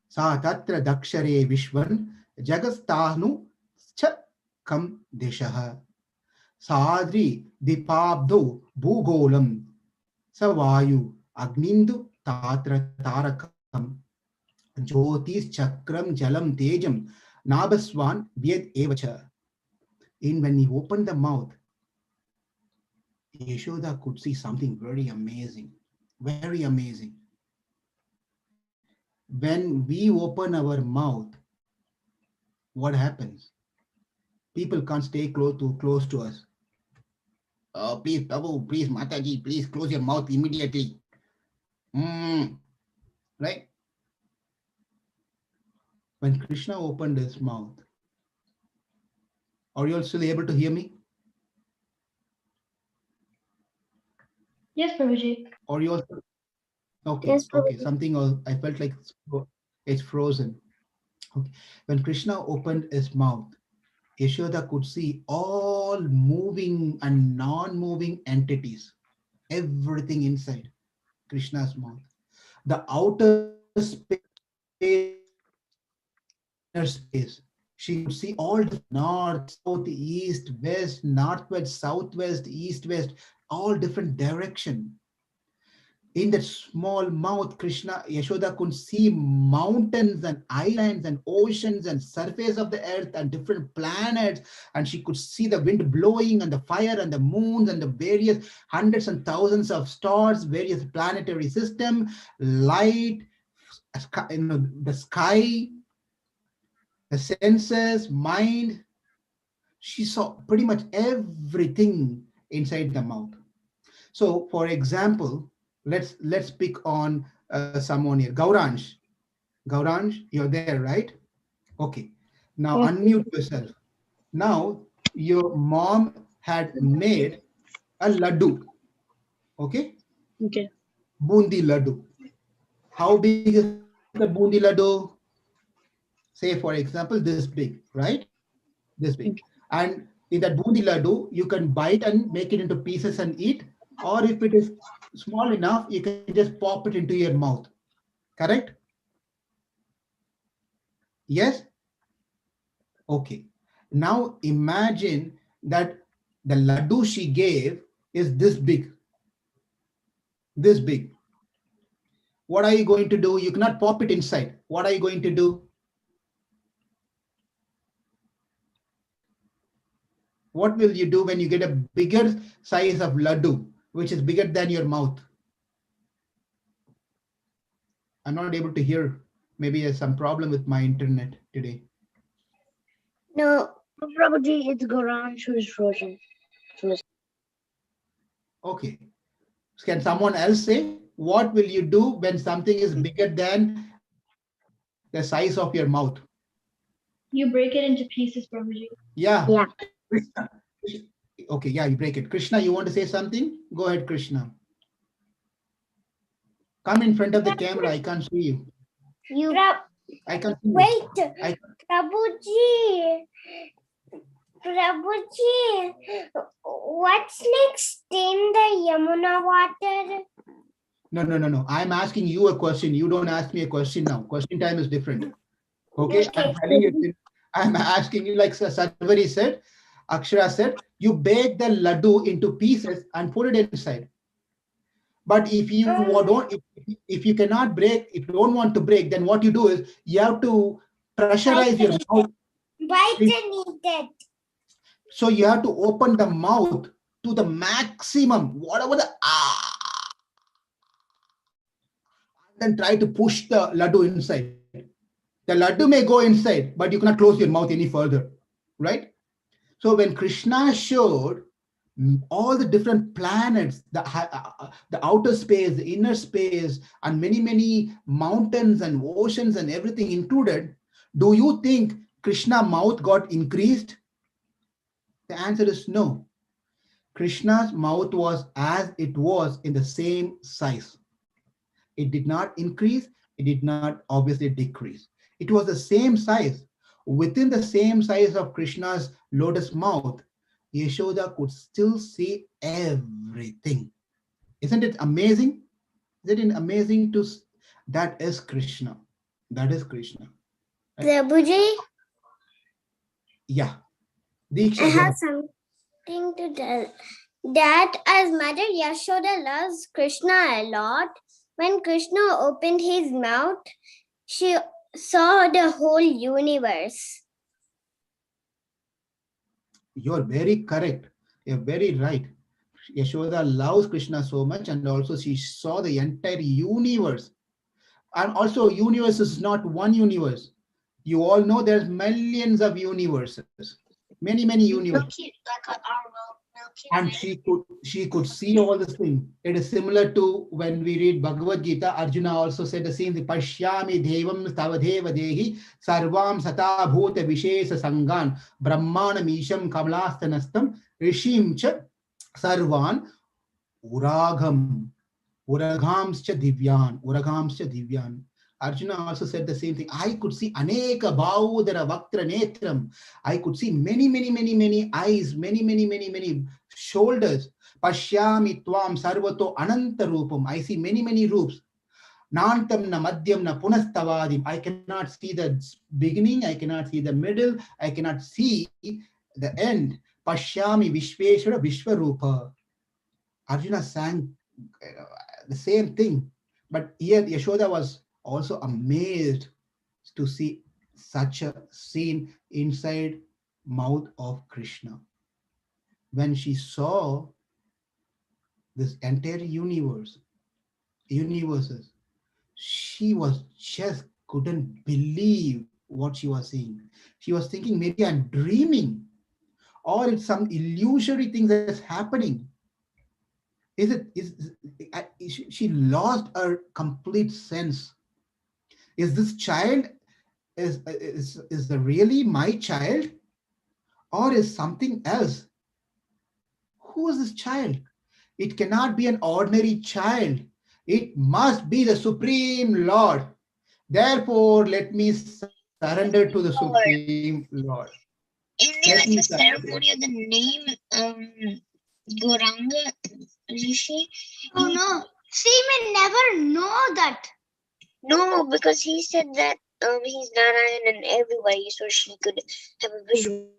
Sa tatra dakshare vishwan jagastanu cha kam deshaha sadri dipabdo bhugolam savayu agnindu tatra tarakam jyotis chakram jalam tejam nabaswan vyed evacha. In when he opened the mouth, Yashoda could see something very amazing. Very amazing. When we open our mouth, what happens? People can't stay close to us. Please, Prabhu, please, Mataji, please close your mouth immediately. Right? When Krishna opened his mouth, are you all still able to hear me? Yes, Prabhuji. Or you all okay, Yes, okay. Prabhuji. Something I felt like it's frozen. Okay. When Krishna opened his mouth, Yashoda could see all moving and non-moving entities, everything inside Krishna's mouth. The outer space, inner space. She could see all different north, south, east, west, northwest, southwest, east, west, all different direction. In that small mouth, Krishna, Yashoda could see mountains and islands and oceans and surface of the earth and different planets. And she could see the wind blowing and the fire and the moons and the various hundreds and thousands of stars, various planetary system, light, the sky, the senses, mind. She saw pretty much everything inside the mouth. So, for example, let's pick on someone here. Gauransh. Gauransh, you're there, right? Okay. Now Yes. unmute yourself. Now your mom had made a laddu. Okay, Okay. bundi laddu. How big is the bundi laddu? Say, for example, this big, right? This big. Okay. And in that bundi laddu, you can bite and make it into pieces and eat. Or if it is small enough, you can just pop it into your mouth. Correct? Yes? Okay. Now imagine that the laddu she gave is this big, this big. What are you going to do? You cannot pop it inside. What are you going to do? What will you do when you get a bigger size of laddu, which is bigger than your mouth? I'm not able to hear. Maybe there's some problem with my internet today. No. Prabhuji, it's Goran who is frozen. Okay. Can someone else say, what will you do when something is bigger than the size of your mouth? You break it into pieces, Prabhuji. Yeah. Yeah. Krishna. Okay, yeah, you break it. Krishna, you want to say something? Go ahead, Krishna. Come in front of the camera. I can't see you. I can't see you. Wait, Prabhuji. Prabhuji, what's next in the Yamuna water? No. I'm asking you a question. You don't ask me a question now. Question time is different. Okay, I'm telling you. I'm asking you, like Sarvari said, Akshara said, you bake the laddu into pieces and put it inside. But if you don't, if you cannot break, if you don't want to break, then what you do is you have to pressurize your mouth. Needed. So you have to open the mouth to the maximum, whatever the then try to push the laddu inside. The laddu may go inside, but you cannot close your mouth any further, right? So when Krishna showed all the different planets, the outer space, the inner space, and many mountains and oceans and everything included, do you think Krishna mouth got increased? The answer is no. Krishna's mouth was as it was in the same size. It did not increase, it did not obviously decrease. It was the same size. Within the same size of Krishna's lotus mouth, Yashoda could still see everything. Isn't it amazing? Isn't it amazing to that is Krishna? That is Krishna. Right? Prabhuji, Yeah. I have something to tell. That as Mother Yashoda loves Krishna a lot, when Krishna opened his mouth, she saw the whole universe. You're very correct. You're very right. Yashoda loves Krishna so much, and also she saw the entire universe. And also, universe is not one universe. You all know there's millions of universes, many universes. And she could see all this thing. It is similar to when we read Bhagavad Gita. Arjuna also said the same thing. Pashyami devam stavadeva dehi sarvam sata bhuta vishesa sangan brahmanam isham kamalastanastam rishim cha sarvan uragam uragams cha divyan. Arjuna also said the same thing. I could see aneka bahudara vaktra netram. I could see many eyes, many shoulders. Pashyami tvam sarvato ananta rupam. I see many roops. Nantam na madhyam na punastavadim. I cannot see the beginning, I cannot see the middle, I cannot see the end. Pashyami vishveshwara vishwarupa. Arjuna sang the same thing. But here Yashoda was also amazed to see such a scene inside mouth of Krishna. When she saw this entire universes, she was just couldn't believe what she was seeing. She was thinking, maybe I'm dreaming, or it's some illusory thing that's happening. She lost her complete sense. Is this child is the really my child, or is something else? Who is this child? It cannot be an ordinary child. It must be the Supreme Lord. Therefore, let me surrender to the Supreme Lord. In the ceremony of the name Goranga Rishi. Oh no, she may never know that. No, because he said that he's Narayan in every way, so she could have a visual.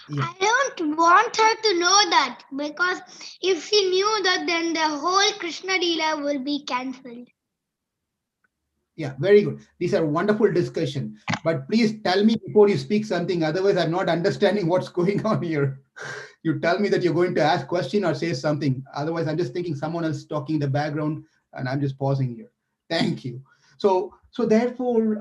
Yeah. I don't want her to know that because if she knew that, then the whole Krishna Leela will be cancelled. Yeah, very good. These are wonderful discussion. But please tell me before you speak something. Otherwise, I'm not understanding what's going on here. You tell me that you're going to ask question or say something. Otherwise, I'm just thinking someone else talking in the background, and I'm just pausing here. Thank you. So therefore,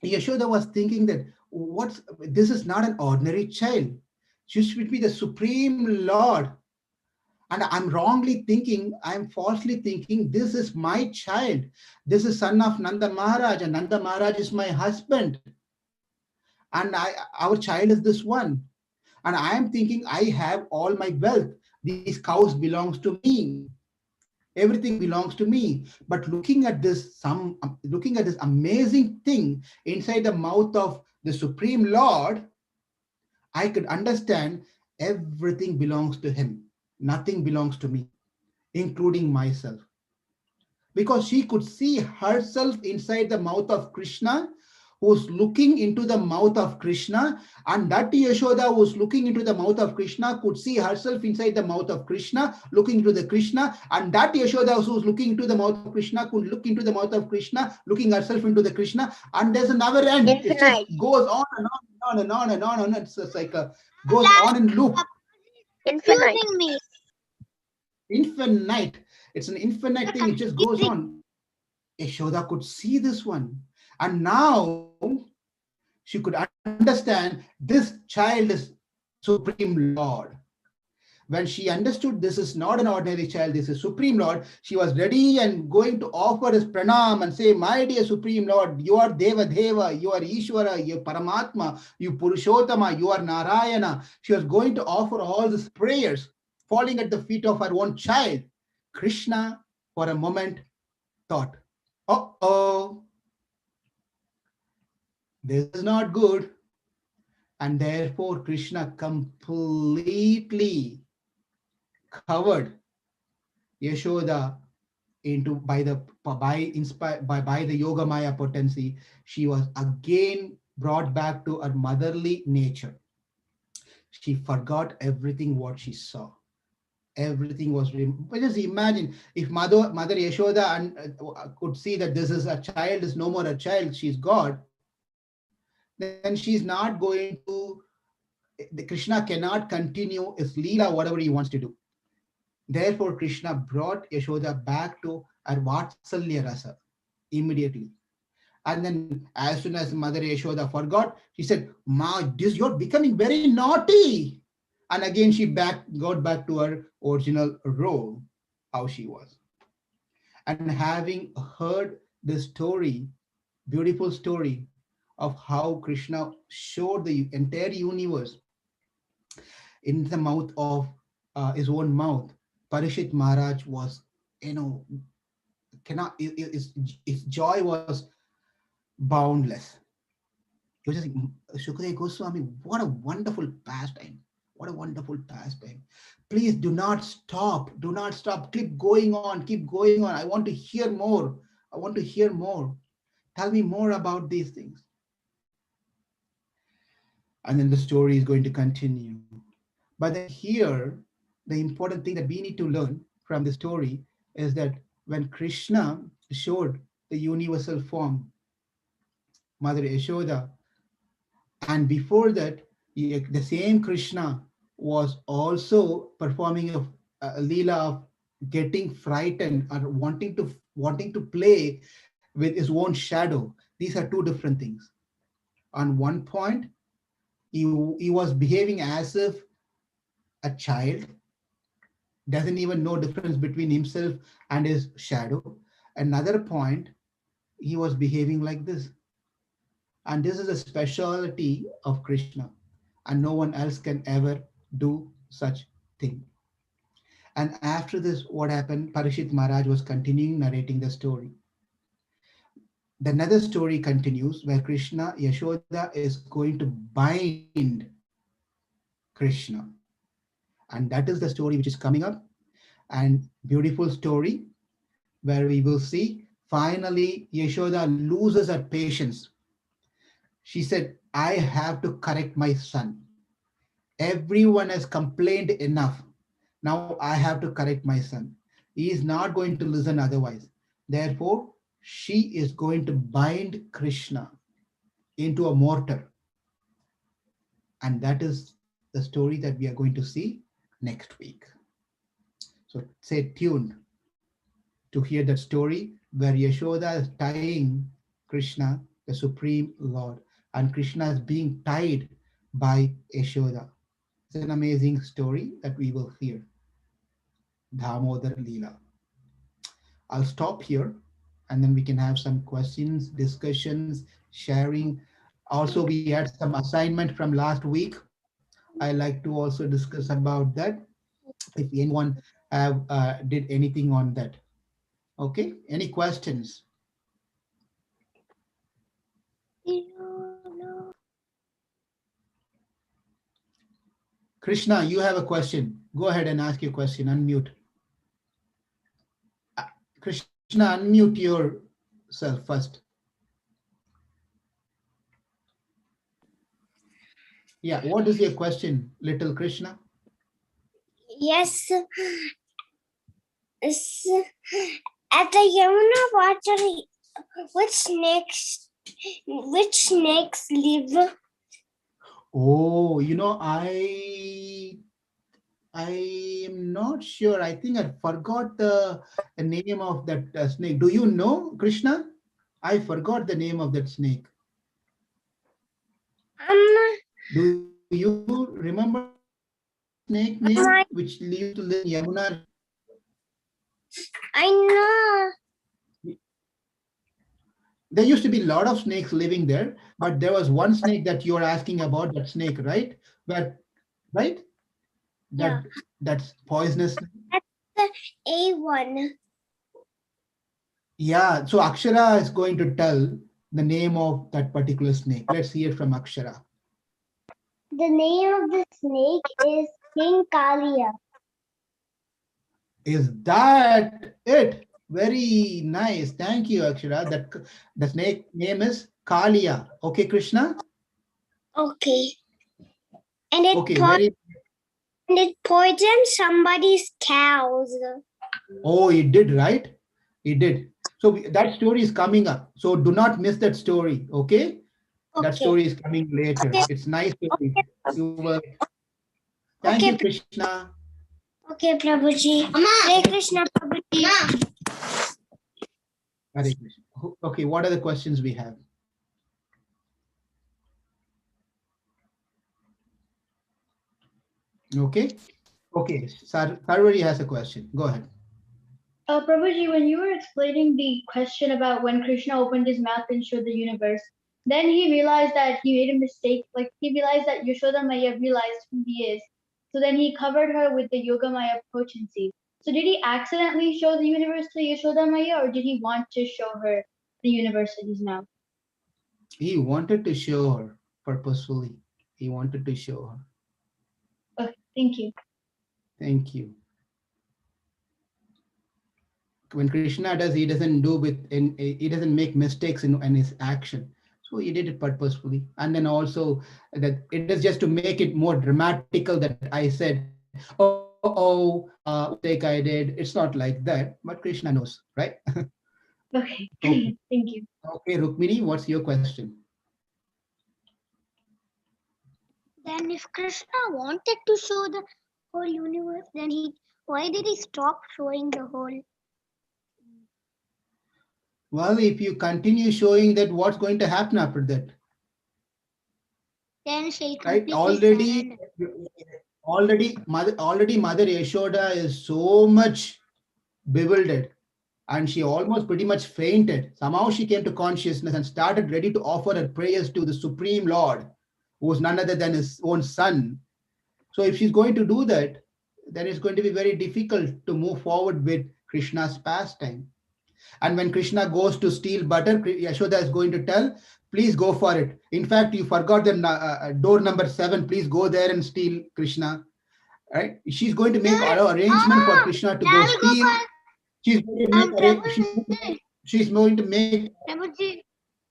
Yashoda was thinking that what's this is not an ordinary child. She should be the supreme Lord. And I'm wrongly thinking, I'm falsely thinking, this is my child. This is son of Nanda Maharaj, and Nanda Maharaj is my husband. And our child is this one. And I am thinking I have all my wealth. These cows belongs to me. Everything belongs to me. But looking at this amazing thing inside the mouth of the Supreme Lord, I could understand everything belongs to him. Nothing belongs to me, including myself. Because she could see herself inside the mouth of Krishna, who's looking into the mouth of Krishna, and that Yashoda who's looking into the mouth of Krishna could see herself inside the mouth of Krishna, looking into the Krishna, and that Yashoda who's looking into the mouth of Krishna could look into the mouth of Krishna, looking herself into the Krishna, and there's a never end. It just Infinite. goes on and on and on and on and on, and it's just like a goes Like, on in loop. Infinite. confusing me. Infinite. It's an infinite You're thing. It just goes confusing. on. Yashoda could see this one. And now she could understand this child is Supreme Lord. When she understood this is not an ordinary child, this is Supreme Lord, she was ready and going to offer his pranam and say, my dear Supreme Lord, you are Deva Deva, you are Ishwara, you are Paramatma, you Purushottama, you are Narayana. She was going to offer all these prayers, falling at the feet of her own child. Krishna, for a moment, thought, oh, this is not good. And therefore, Krishna completely covered Yashoda into by the Yoga Maya potency. She was again brought back to her motherly nature. She forgot everything what she saw. Everything was but just imagine if mother Yashoda could see that this is a child is no more a child, she's God, then she's not going to Krishna cannot continue his leela whatever he wants to do. Therefore, Krishna brought Yashoda back to her Vatsalya Rasa immediately. And then, as soon as Mother Yashoda forgot, she said, Ma, you're becoming very naughty. And again, she got back to her original role, how she was. And having heard this story, beautiful story of how Krishna showed the entire universe in the mouth of his own mouth, Parishit Maharaj was, you know, cannot his joy was boundless. He was just like, Shukadeva Goswami, what a wonderful pastime. What a wonderful pastime. Please do not stop. Do not stop. Keep going on. Keep going on. I want to hear more. I want to hear more. Tell me more about these things. And then the story is going to continue. But then here, the important thing that we need to learn from the story is that when Krishna showed the universal form, Mother Yashoda, and before that, the same Krishna was also performing a leela of getting frightened or wanting to play with his own shadow. These are two different things. On one point, he was behaving as if a child doesn't even know difference between himself and his shadow. Another point, he was behaving like this. And this is a specialty of Krishna. And no one else can ever do such thing. And after this, what happened? Parishit Maharaj was continuing narrating the story. The another story continues where Krishna, Yashoda is going to bind Krishna. And that is the story which is coming up. And beautiful story where we will see finally Yashoda loses her patience. She said, I have to correct my son. Everyone has complained enough. Now I have to correct my son. He is not going to listen otherwise. Therefore, she is going to bind Krishna into a mortar. And that is the story that we are going to see next week. So stay tuned to hear that story where Yashoda is tying Krishna, the Supreme Lord, and Krishna is being tied by Yashoda. It's an amazing story that we will hear. Damodar Leela. I'll stop here and then we can have some questions, discussions, sharing. Also, we had some assignment from last week. I like to also discuss about that. If anyone have did anything on that. Okay, any questions? Krishna, you have a question. Go ahead and ask your question. Unmute. Uh, Krishna, unmute yourself first. Yeah, what is your question, little Krishna? Yes. At the Yamuna water, which snakes live? Oh, I am not sure. I think I forgot the name of that snake. Do you know, Krishna? I forgot the name of that snake. Do you remember the snake name which used to live in Yamuna? I know. There used to be a lot of snakes living there, but there was one snake that you're asking about, that snake, right? Where, right? Yeah. That's poisonous. That's the A1. Yeah, so Akshara is going to tell the name of that particular snake. Let's hear from Akshara. The name of the snake is King Kalia. Is that it? Very nice. Thank you, Akshara. That the snake name is Kalia. Okay, Krishna? Okay. And it Okay, very. And it poisoned somebody's cows. Oh, it did, right? It did. So that story is coming up. So do not miss that story, okay? That story is coming later. Okay. It's nice to Okay. you will. Thank you, Krishna. Okay, Prabhuji. Hare Krishna, Prabhuji. Hare Krishna. Okay, what are the questions we have? Okay. Okay, Sarvari has a question. Go ahead. Prabhuji, when you were explaining the question about when Krishna opened his mouth and showed the universe, then he realized that he made a mistake. Like he realized that Yashoda Maya realized who he is. So then he covered her with the Yoga Maya potency. So did he accidentally show the universe to Yashoda Maya, or did he want to show her the universe in his mouth? He wanted to show her purposefully. He wanted to show her. Okay, thank you. Thank you. When Krishna does, he doesn't do he doesn't make mistakes in his action. So he did it purposefully. And then also that it is just to make it more dramatical that I said, mistake I did. It's not like that, but Krishna knows, right? Okay, Okay. thank you. Okay, Rukmini, what's your question? Then if Krishna wanted to show the whole universe, then why did he stop showing the whole? Well, if you continue showing that, what's going to happen after that? Then she'll Right? completely Already Mother Yashoda is so much bewildered and she almost pretty much fainted. Somehow she came to consciousness and started ready to offer her prayers to the Supreme Lord, who is none other than his own son. So if she's going to do that, then it's going to be very difficult to move forward with Krishna's pastime. And when Krishna goes to steal butter, Yashoda is going to tell, please go for it. In fact, you forgot the door number 7. Please go there and steal, Krishna. Right? She's going to make arrangement for Krishna to go steal. She's going to make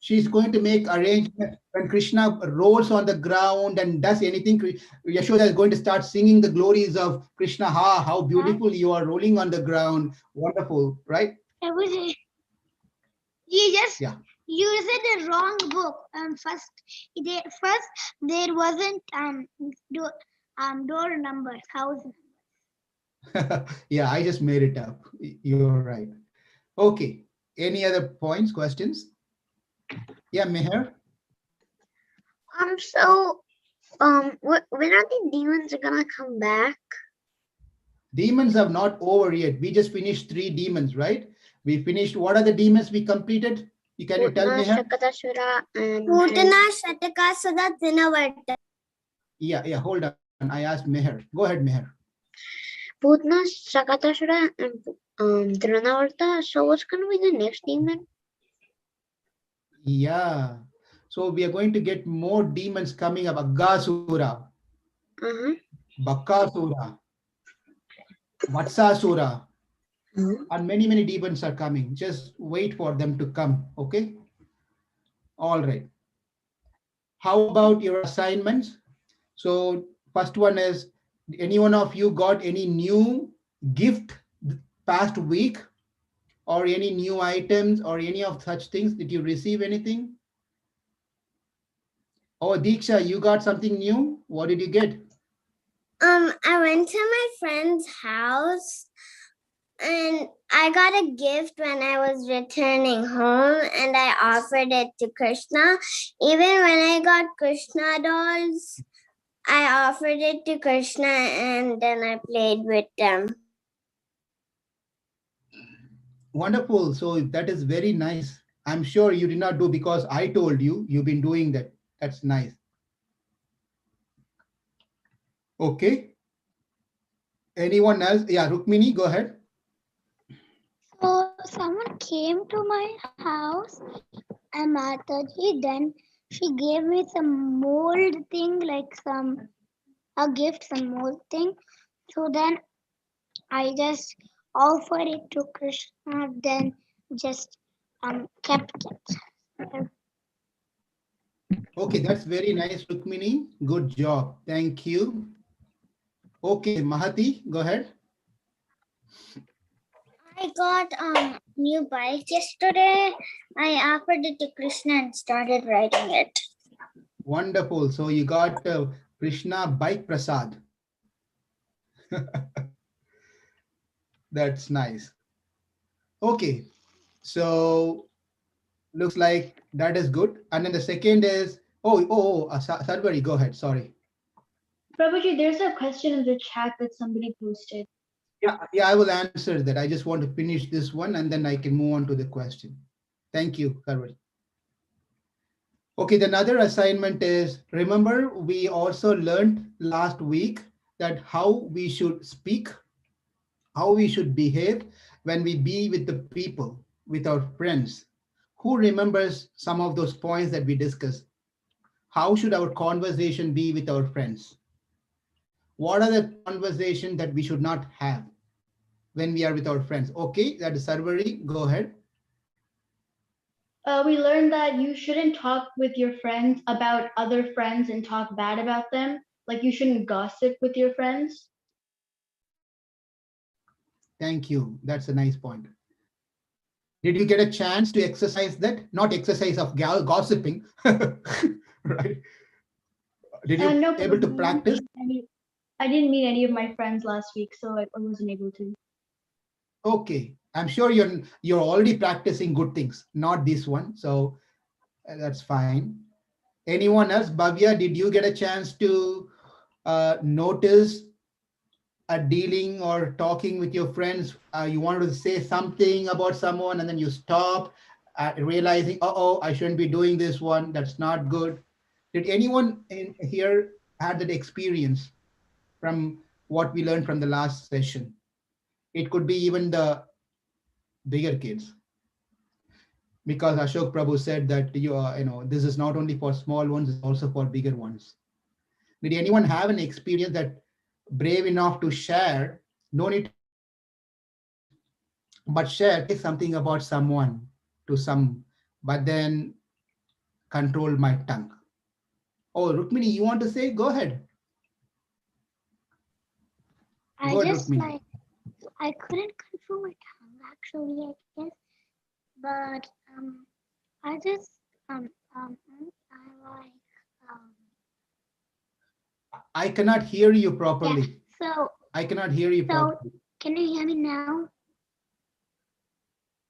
she's going to make arrangement when Krishna rolls on the ground and does anything. Yashoda is going to start singing the glories of Krishna. Ha, how beautiful you are rolling on the ground. Wonderful, right? Prabhuji, you just Yeah. used the wrong book. First there wasn't door numbers, house. Yeah, I just made it up. You're right. Okay. Any other points, questions? Yeah, Meher. So, when are the demons gonna come back? Demons are not over yet. We just finished 3 demons, right? We finished. What are the demons we completed? Can you tell me here? Putana, Shatakasura, Trinavarta. Yeah. Hold on. I asked Meher. Go ahead, Meher. Putna, Shakatasura, and Trinavarta. So, what's gonna be the next demon? Yeah. So we are going to get more demons coming up. Aggasura, Bakasura, Vatsasura, and many demons are coming. Just wait for them to come. Okay. All right. How about your assignments? So first one is, any one of you got any new gift past week, or any new items, or any of such things? Did you receive anything? Oh, Diksha, you got something new? What did you get? I went to my friend's house and I got a gift when I was returning home and I offered it to Krishna. Even when I got Krishna dolls, I offered it to Krishna and then I played with them. Wonderful. So that is very nice. I'm sure you did not do because I told you. You've been doing that. That's nice. Okay. Anyone else? Yeah, Rukmini, go ahead. So someone came to my house and Mataji, then she gave me some mold thing, like a gift, some mold thing. So then I just offered it to Krishna, then just kept it. Okay, that's very nice, Rukmini. Good job. Thank you. Okay, Mahati, go ahead. I got new bike yesterday. I offered it to Krishna and started riding it. Wonderful. So you got Krishna Bike Prasad. That's nice. Okay, so looks like that is good. And then the second is, Sarvari, go ahead. Sorry. Prabhuji, there's a question in the chat that somebody posted. Yeah, I will answer that. I just want to finish this one and then I can move on to the question. Thank you, Sarvari. Okay, the another assignment is, remember we also learned last week that how we should speak, how we should behave when we be with the people, with our friends. Who remembers some of those points that we discussed? How should our conversation be with our friends? What are the conversations that we should not have when we are with our friends? Okay, that is Sarvari. Go ahead. We learned that you shouldn't talk with your friends about other friends and talk bad about them. Like you shouldn't gossip with your friends. Thank you. That's a nice point. Did you get a chance to exercise that? Not exercise of gossiping, right? Did you No, able to practice? I didn't meet any of my friends last week, so I wasn't able to. Okay, I'm sure you're already practicing good things, not this one. So that's fine. Anyone else? Bhavya, did you get a chance to notice a dealing or talking with your friends? You wanted to say something about someone and then you stop, realizing, oh, I shouldn't be doing this one. That's not good. Did anyone in here had that experience from what we learned from the last session? It could be even the bigger kids, because Ashok Prabhu said that this is not only for small ones, it's also for bigger ones. Did anyone have an experience that brave enough to share? No need to mention the names, but share, say something about someone to some, but then control my tongue. Oh, Rukmini, you want to say? Go ahead. I Go ahead, just Rukmini. like I couldn't control my tongue actually, I guess. But I just I like I cannot hear you yeah. properly. So I cannot hear you so properly. can you hear me now?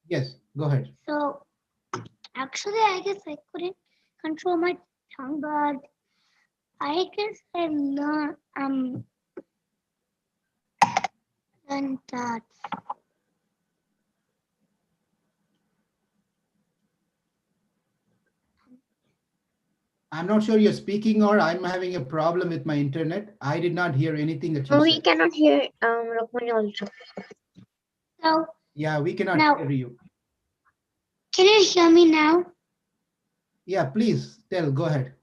Yes, go ahead. So actually, I guess I couldn't control my tongue, but I guess I learned that. I'm not sure you're speaking or I'm having a problem with my internet. I did not hear anything that you We said. cannot hear Rukmini also. So Yeah, we cannot now, hear you. can you hear me now? Yeah, please tell. Go ahead.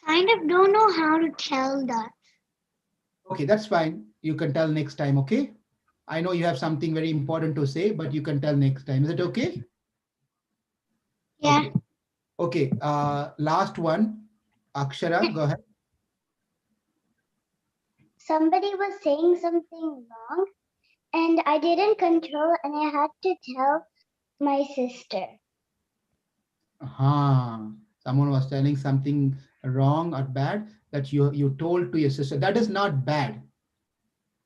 Kind of don't know how to tell that. Okay, that's fine. You can tell next time, okay? I know you have something very important to say, but you can tell next time. Is it okay? Yeah. Okay. Okay. Last one. Akshara, go ahead. Somebody was saying something wrong, and I didn't control, and I had to tell my sister. Someone was telling something wrong or bad that you told to your sister. That is not bad.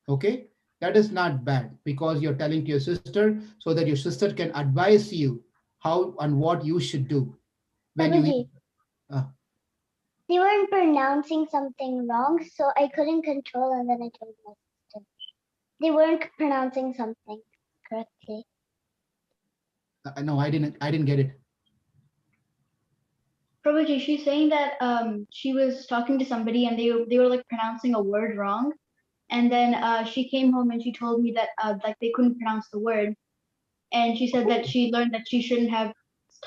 Okay? That is not bad because you're telling to your sister so that your sister can advise you how and what you should do when you. Prabhuji, Uh, they weren't pronouncing something wrong, so I couldn't control, and then I told my sister. They weren't pronouncing something correctly. no, I didn't get it. Prabhuji, she's saying that she was talking to somebody and they were like pronouncing a word wrong, and then she came home and she told me that like they couldn't pronounce the word, and she said that she learned that she shouldn't have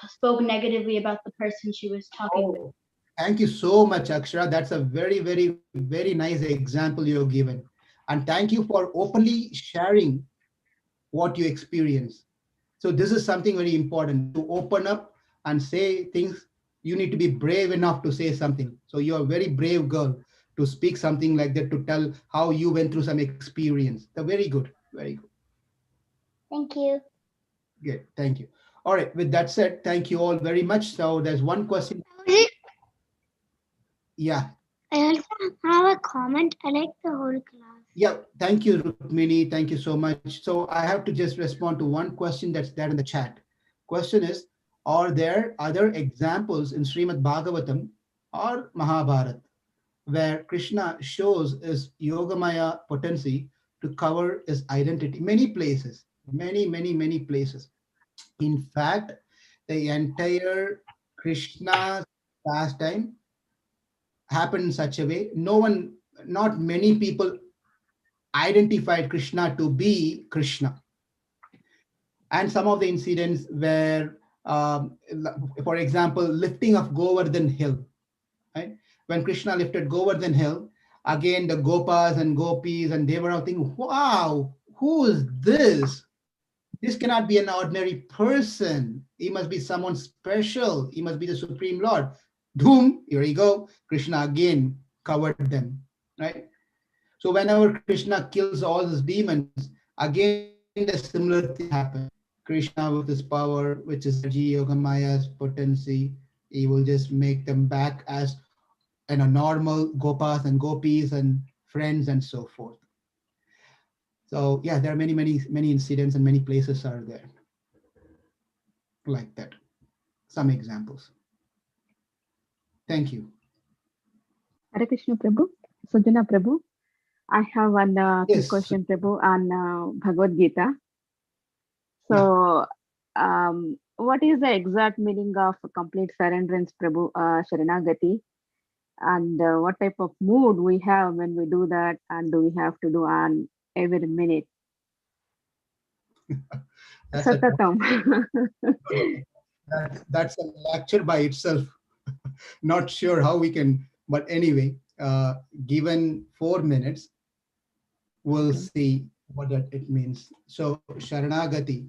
spoke negatively about the person she was talking with. Oh, thank you so much, Akshara. That's a very, very, very nice example you've given. And thank you for openly sharing what you experience. So, this is something very important to open up and say things. You need to be brave enough to say something. So, you're a very brave girl to speak something like that, to tell how you went through some experience. So, very good. Very good. Thank you. Good. Thank you. All right. With that said, thank you all very much. So, there's one question. Yeah. I also have a comment. I like the whole class. Yeah, thank you, Rukmini. Thank you so much. So I have to just respond to one question that's there in the chat. Question is, are there other examples in Srimad Bhagavatam or Mahabharata where Krishna shows his Yogamaya potency to cover his identity? Many places, many places. In fact, the entire Krishna's pastime happened in such a way. No one, not many people identified Krishna to be Krishna. And some of the incidents were, for example, lifting of Govardhan Hill. Right? When Krishna lifted Govardhan Hill, again the Gopas and Gopis and they were all thinking, wow, who is this? This cannot be an ordinary person. He must be someone special. He must be the Supreme Lord. Boom, here you go. Krishna again covered them. Right? So whenever Krishna kills all these demons, again the similar thing happens. Krishna with his power, which is energy, Yogamaya's potency, he will just make them back as normal gopas and gopis and friends and so forth. So yeah, there are many incidents and many places are there like that. Some examples. Thank you. Hare Krishna Prabhu, Sujana Prabhu. I have one quick Yes. question, Prabhu, on Bhagavad Gita. Yeah. So, what is the exact meaning of complete surrenderance, Prabhu, Sharanagati? And what type of mood we have when we do that, and do we have to do on every minute? That's a Satatam. that's a lecture by itself. Not sure how we can, but anyway, given 4 minutes, we'll Okay. see what that it means. So Sharanagati.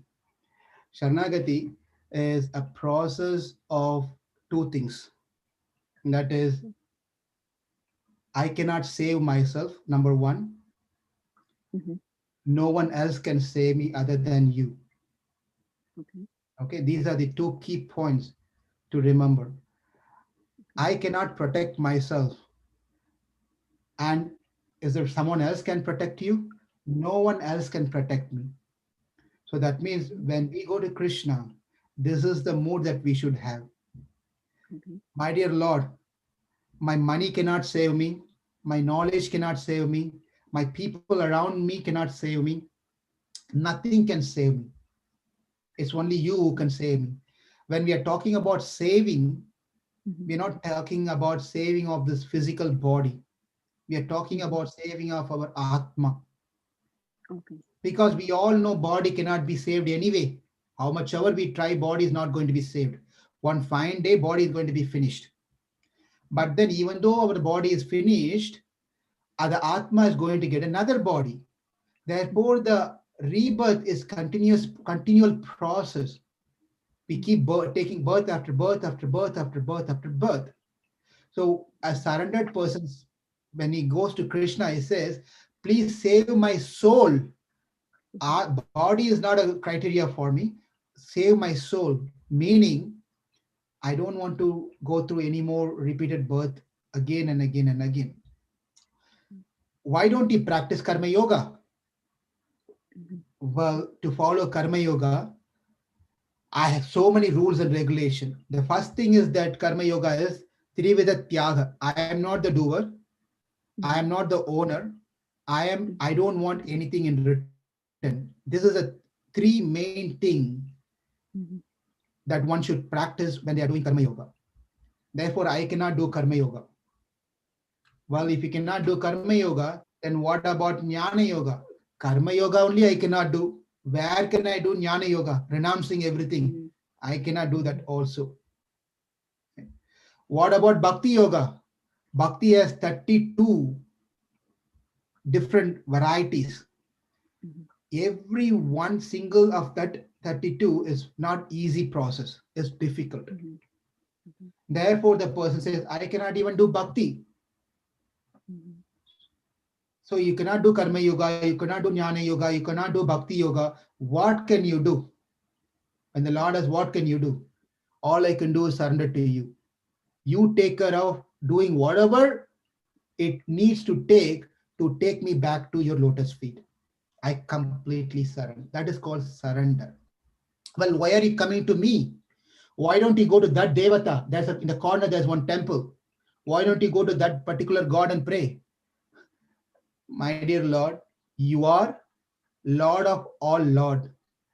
Sharanagati is a process of two things. That is, I cannot save myself, number one. Mhm. No one else can save me other than you. Okay. Okay, these are the two key points to remember. Okay. I cannot protect myself. And is there someone else can protect you? No one else can protect me. So that means Mhm. when we go to Krishna, this is the mood that we should have. Okay. My dear Lord, my money cannot save me. My knowledge cannot save me. My people around me cannot save me. Nothing can save me. It's only you who can save me. When we are talking about saving, Mhm. we're not talking about saving of this physical body. We are talking Mhm. about saving of our Atma. Okay. Because we all know body cannot be saved anyway. How much ever we try, body is not going to be saved. One fine day, body is going to be finished. But Mhm. then, even though our body is finished, the Atma is going to get another body. Mhm. Therefore, the rebirth is continual process. We Mhm. keep taking birth after birth after birth after birth after birth. So, a surrendered person, when he goes to Krishna, he says, "Please save my soul. Mhm. Body is not a criteria for me. Save my soul." Meaning, I don't want to go through any more repeated birth again and again and again. Why don't you practice Karma Yoga? Mhm. Well, to follow Karma Yoga, I have so many rules and regulation. The first thing is that Karma Yoga is Trivida Tyaga. I am not the doer. I am Mhm. not the owner. I Mhm. don't want anything in return. This is a three main thing Mhm. that one should practice when they are doing Karma Yoga. Therefore, I cannot do Karma Yoga. Well, if you cannot do Karma Yoga, then what about Jnana Yoga? Karma Yoga only I cannot do. Where can I do Jnana Yoga? Renouncing everything. Mhm. I cannot do that Mhm. also. What about Bhakti Yoga? Bhakti has 32 different varieties. Mhm. Every one single of that 32 is not easy process. It's difficult. Mhm. Mhm. Therefore, the person says, I cannot even do Bhakti. Mhm. So you cannot do Karma Yoga, you cannot do Jnana Yoga, you cannot do Bhakti Yoga. What can you do? When the Lord asks, what can you do? All I can do is surrender to you. You take care of doing whatever it needs to take me back to your lotus feet. I completely surrender. That is called surrender. Well, why are you coming to me? Why don't you go to that Devata? In the corner, there's one temple. Why don't you go to that particular God and pray? My dear Lord, you are Lord of all Lord.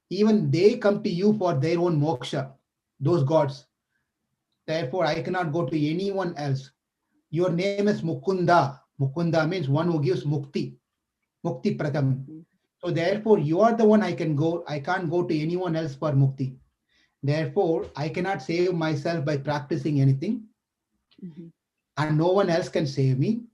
Even they come to you for their own moksha, those gods. Therefore, I cannot go to anyone else. Your name is Mukunda. Mukunda means one who gives mukti, mukti pratam. Okay. So therefore, you are the one I can go. I can't go to anyone else for mukti. Therefore, I cannot save myself by practicing anything, Mhm. and no one else can save me. Mhm.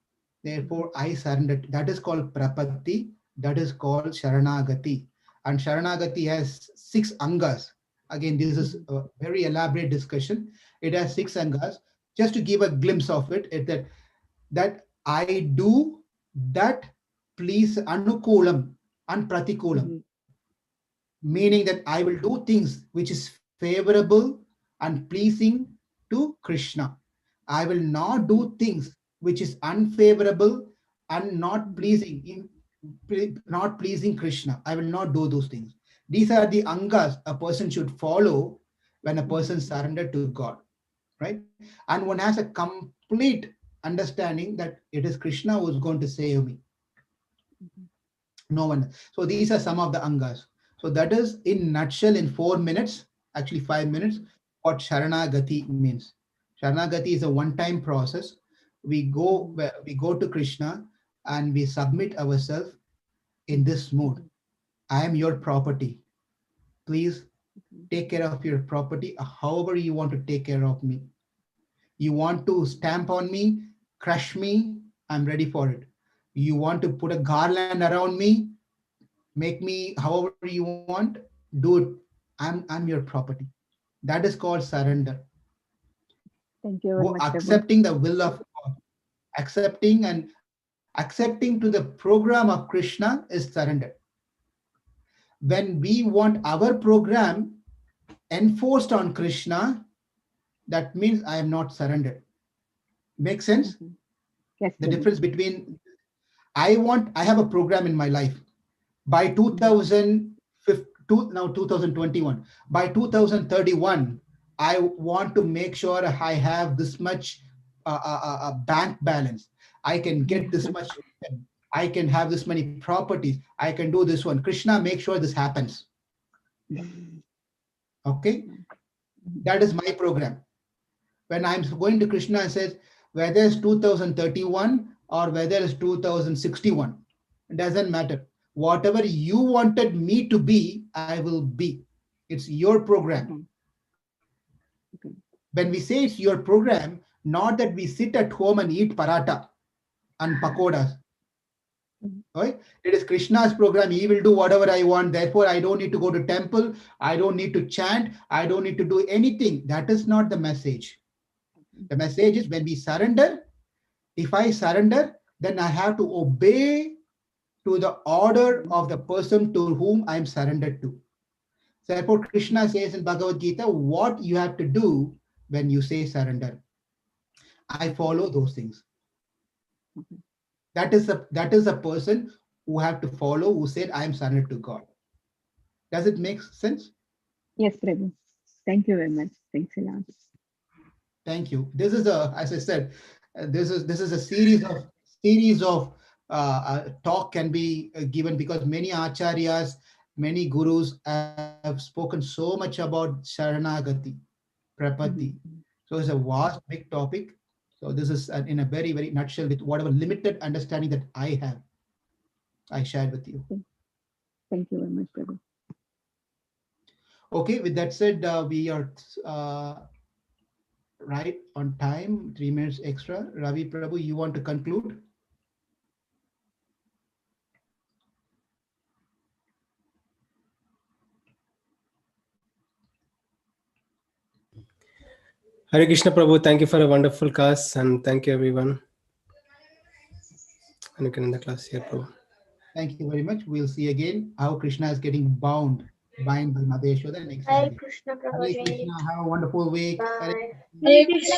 Therefore, I surrendered. That is called prapatti. That is called sharanagati. And sharanagati has six angas. Again, this is Mhm. a very elaborate discussion. It has six angas. Just to give a glimpse of it, that I do that please anukulam and pratikulam, Mhm. meaning Mhm. that I will do things which is favorable and pleasing to Krishna. I will not Okay. do things which is unfavorable and not Mhm. not pleasing Krishna. I will not do those things. These are the angas a person should follow when a Mhm. person surrendered to God, right? And one has a complete understanding that it is Krishna who is going to save me, Mhm. no one. So these are some of the angas. So that is in nutshell in 4 minutes, actually 5 minutes, Mhm. what Sharanagati means. Sharanagati is a one-time process. Mhm. We go to Krishna and we submit ourselves in Mhm. this mode. I am your property. Please Okay. take care of your property however you want to take care of me. You want to stamp on me, crush me, I'm ready for it. You want to put a garland around me, make me however you want, do it. I'm your property. That is called surrender. Thank you very much, Prabhu. Accepting the will of God, accepting to the program of Krishna is surrender. When we want our program enforced on Krishna, that means I am not surrendered. Makes sense? Mhm. Yes, The Prabhu. difference between I have a program in my life. By Mhm. 2052, now 2021, by 2031, I want to make sure I have this much bank balance. I can get this much income. I can have this many properties. I can do this one. Krishna, make sure this happens. Okay, Mhm. that is my program. When I'm going to Krishna and says whether it's 2031 or whether it's 2061, it doesn't matter. Whatever you wanted me to be, I will be. It's your program. Okay. Okay. When we say it's your program, not that we sit at home and eat paratha and pakodas. Mhm. Right? It is Krishna's program. He will do whatever I want. Therefore, I don't need to go to temple. I don't need to chant. I don't need to do anything. That is not the message. The message is when we surrender, if I surrender, then I have to obey to the order Mhm. of the person to whom I am surrendered to. So therefore, Krishna says in Bhagavad Gita, what you have to do when you say surrender. I Mhm. follow those things. Okay. That is a person who have to follow, who said, I am surrendered to God. Does it make sense? Yes, Prabhu. Thank you very much. Thanks a lot. Thank you. This is a, as I said, this is a series of talk can be given because many acharyas, many gurus have spoken so much about Sharanagati, Prapatti. Mhm. So it's a vast, big topic. So this is in a very, very nutshell with whatever limited understanding that I have, I shared with you. Thank thank you very much, Prabhu. Okay, with that said, we are uh, right on time, 3 minutes extra. Ravi Prabhu, you want to conclude? Hare Krishna Prabhu, thank you for a wonderful class and thank you everyone. And you can end the class here, Prabhu. Thank you very much. We'll see again how Krishna is getting bind by Mother Yashoda next Hare Saturday. Krishna Hare Prabhuji. Krishna. Have a wonderful week. Hare Bye. Krishna. Hare Hare Krishna. Krishna.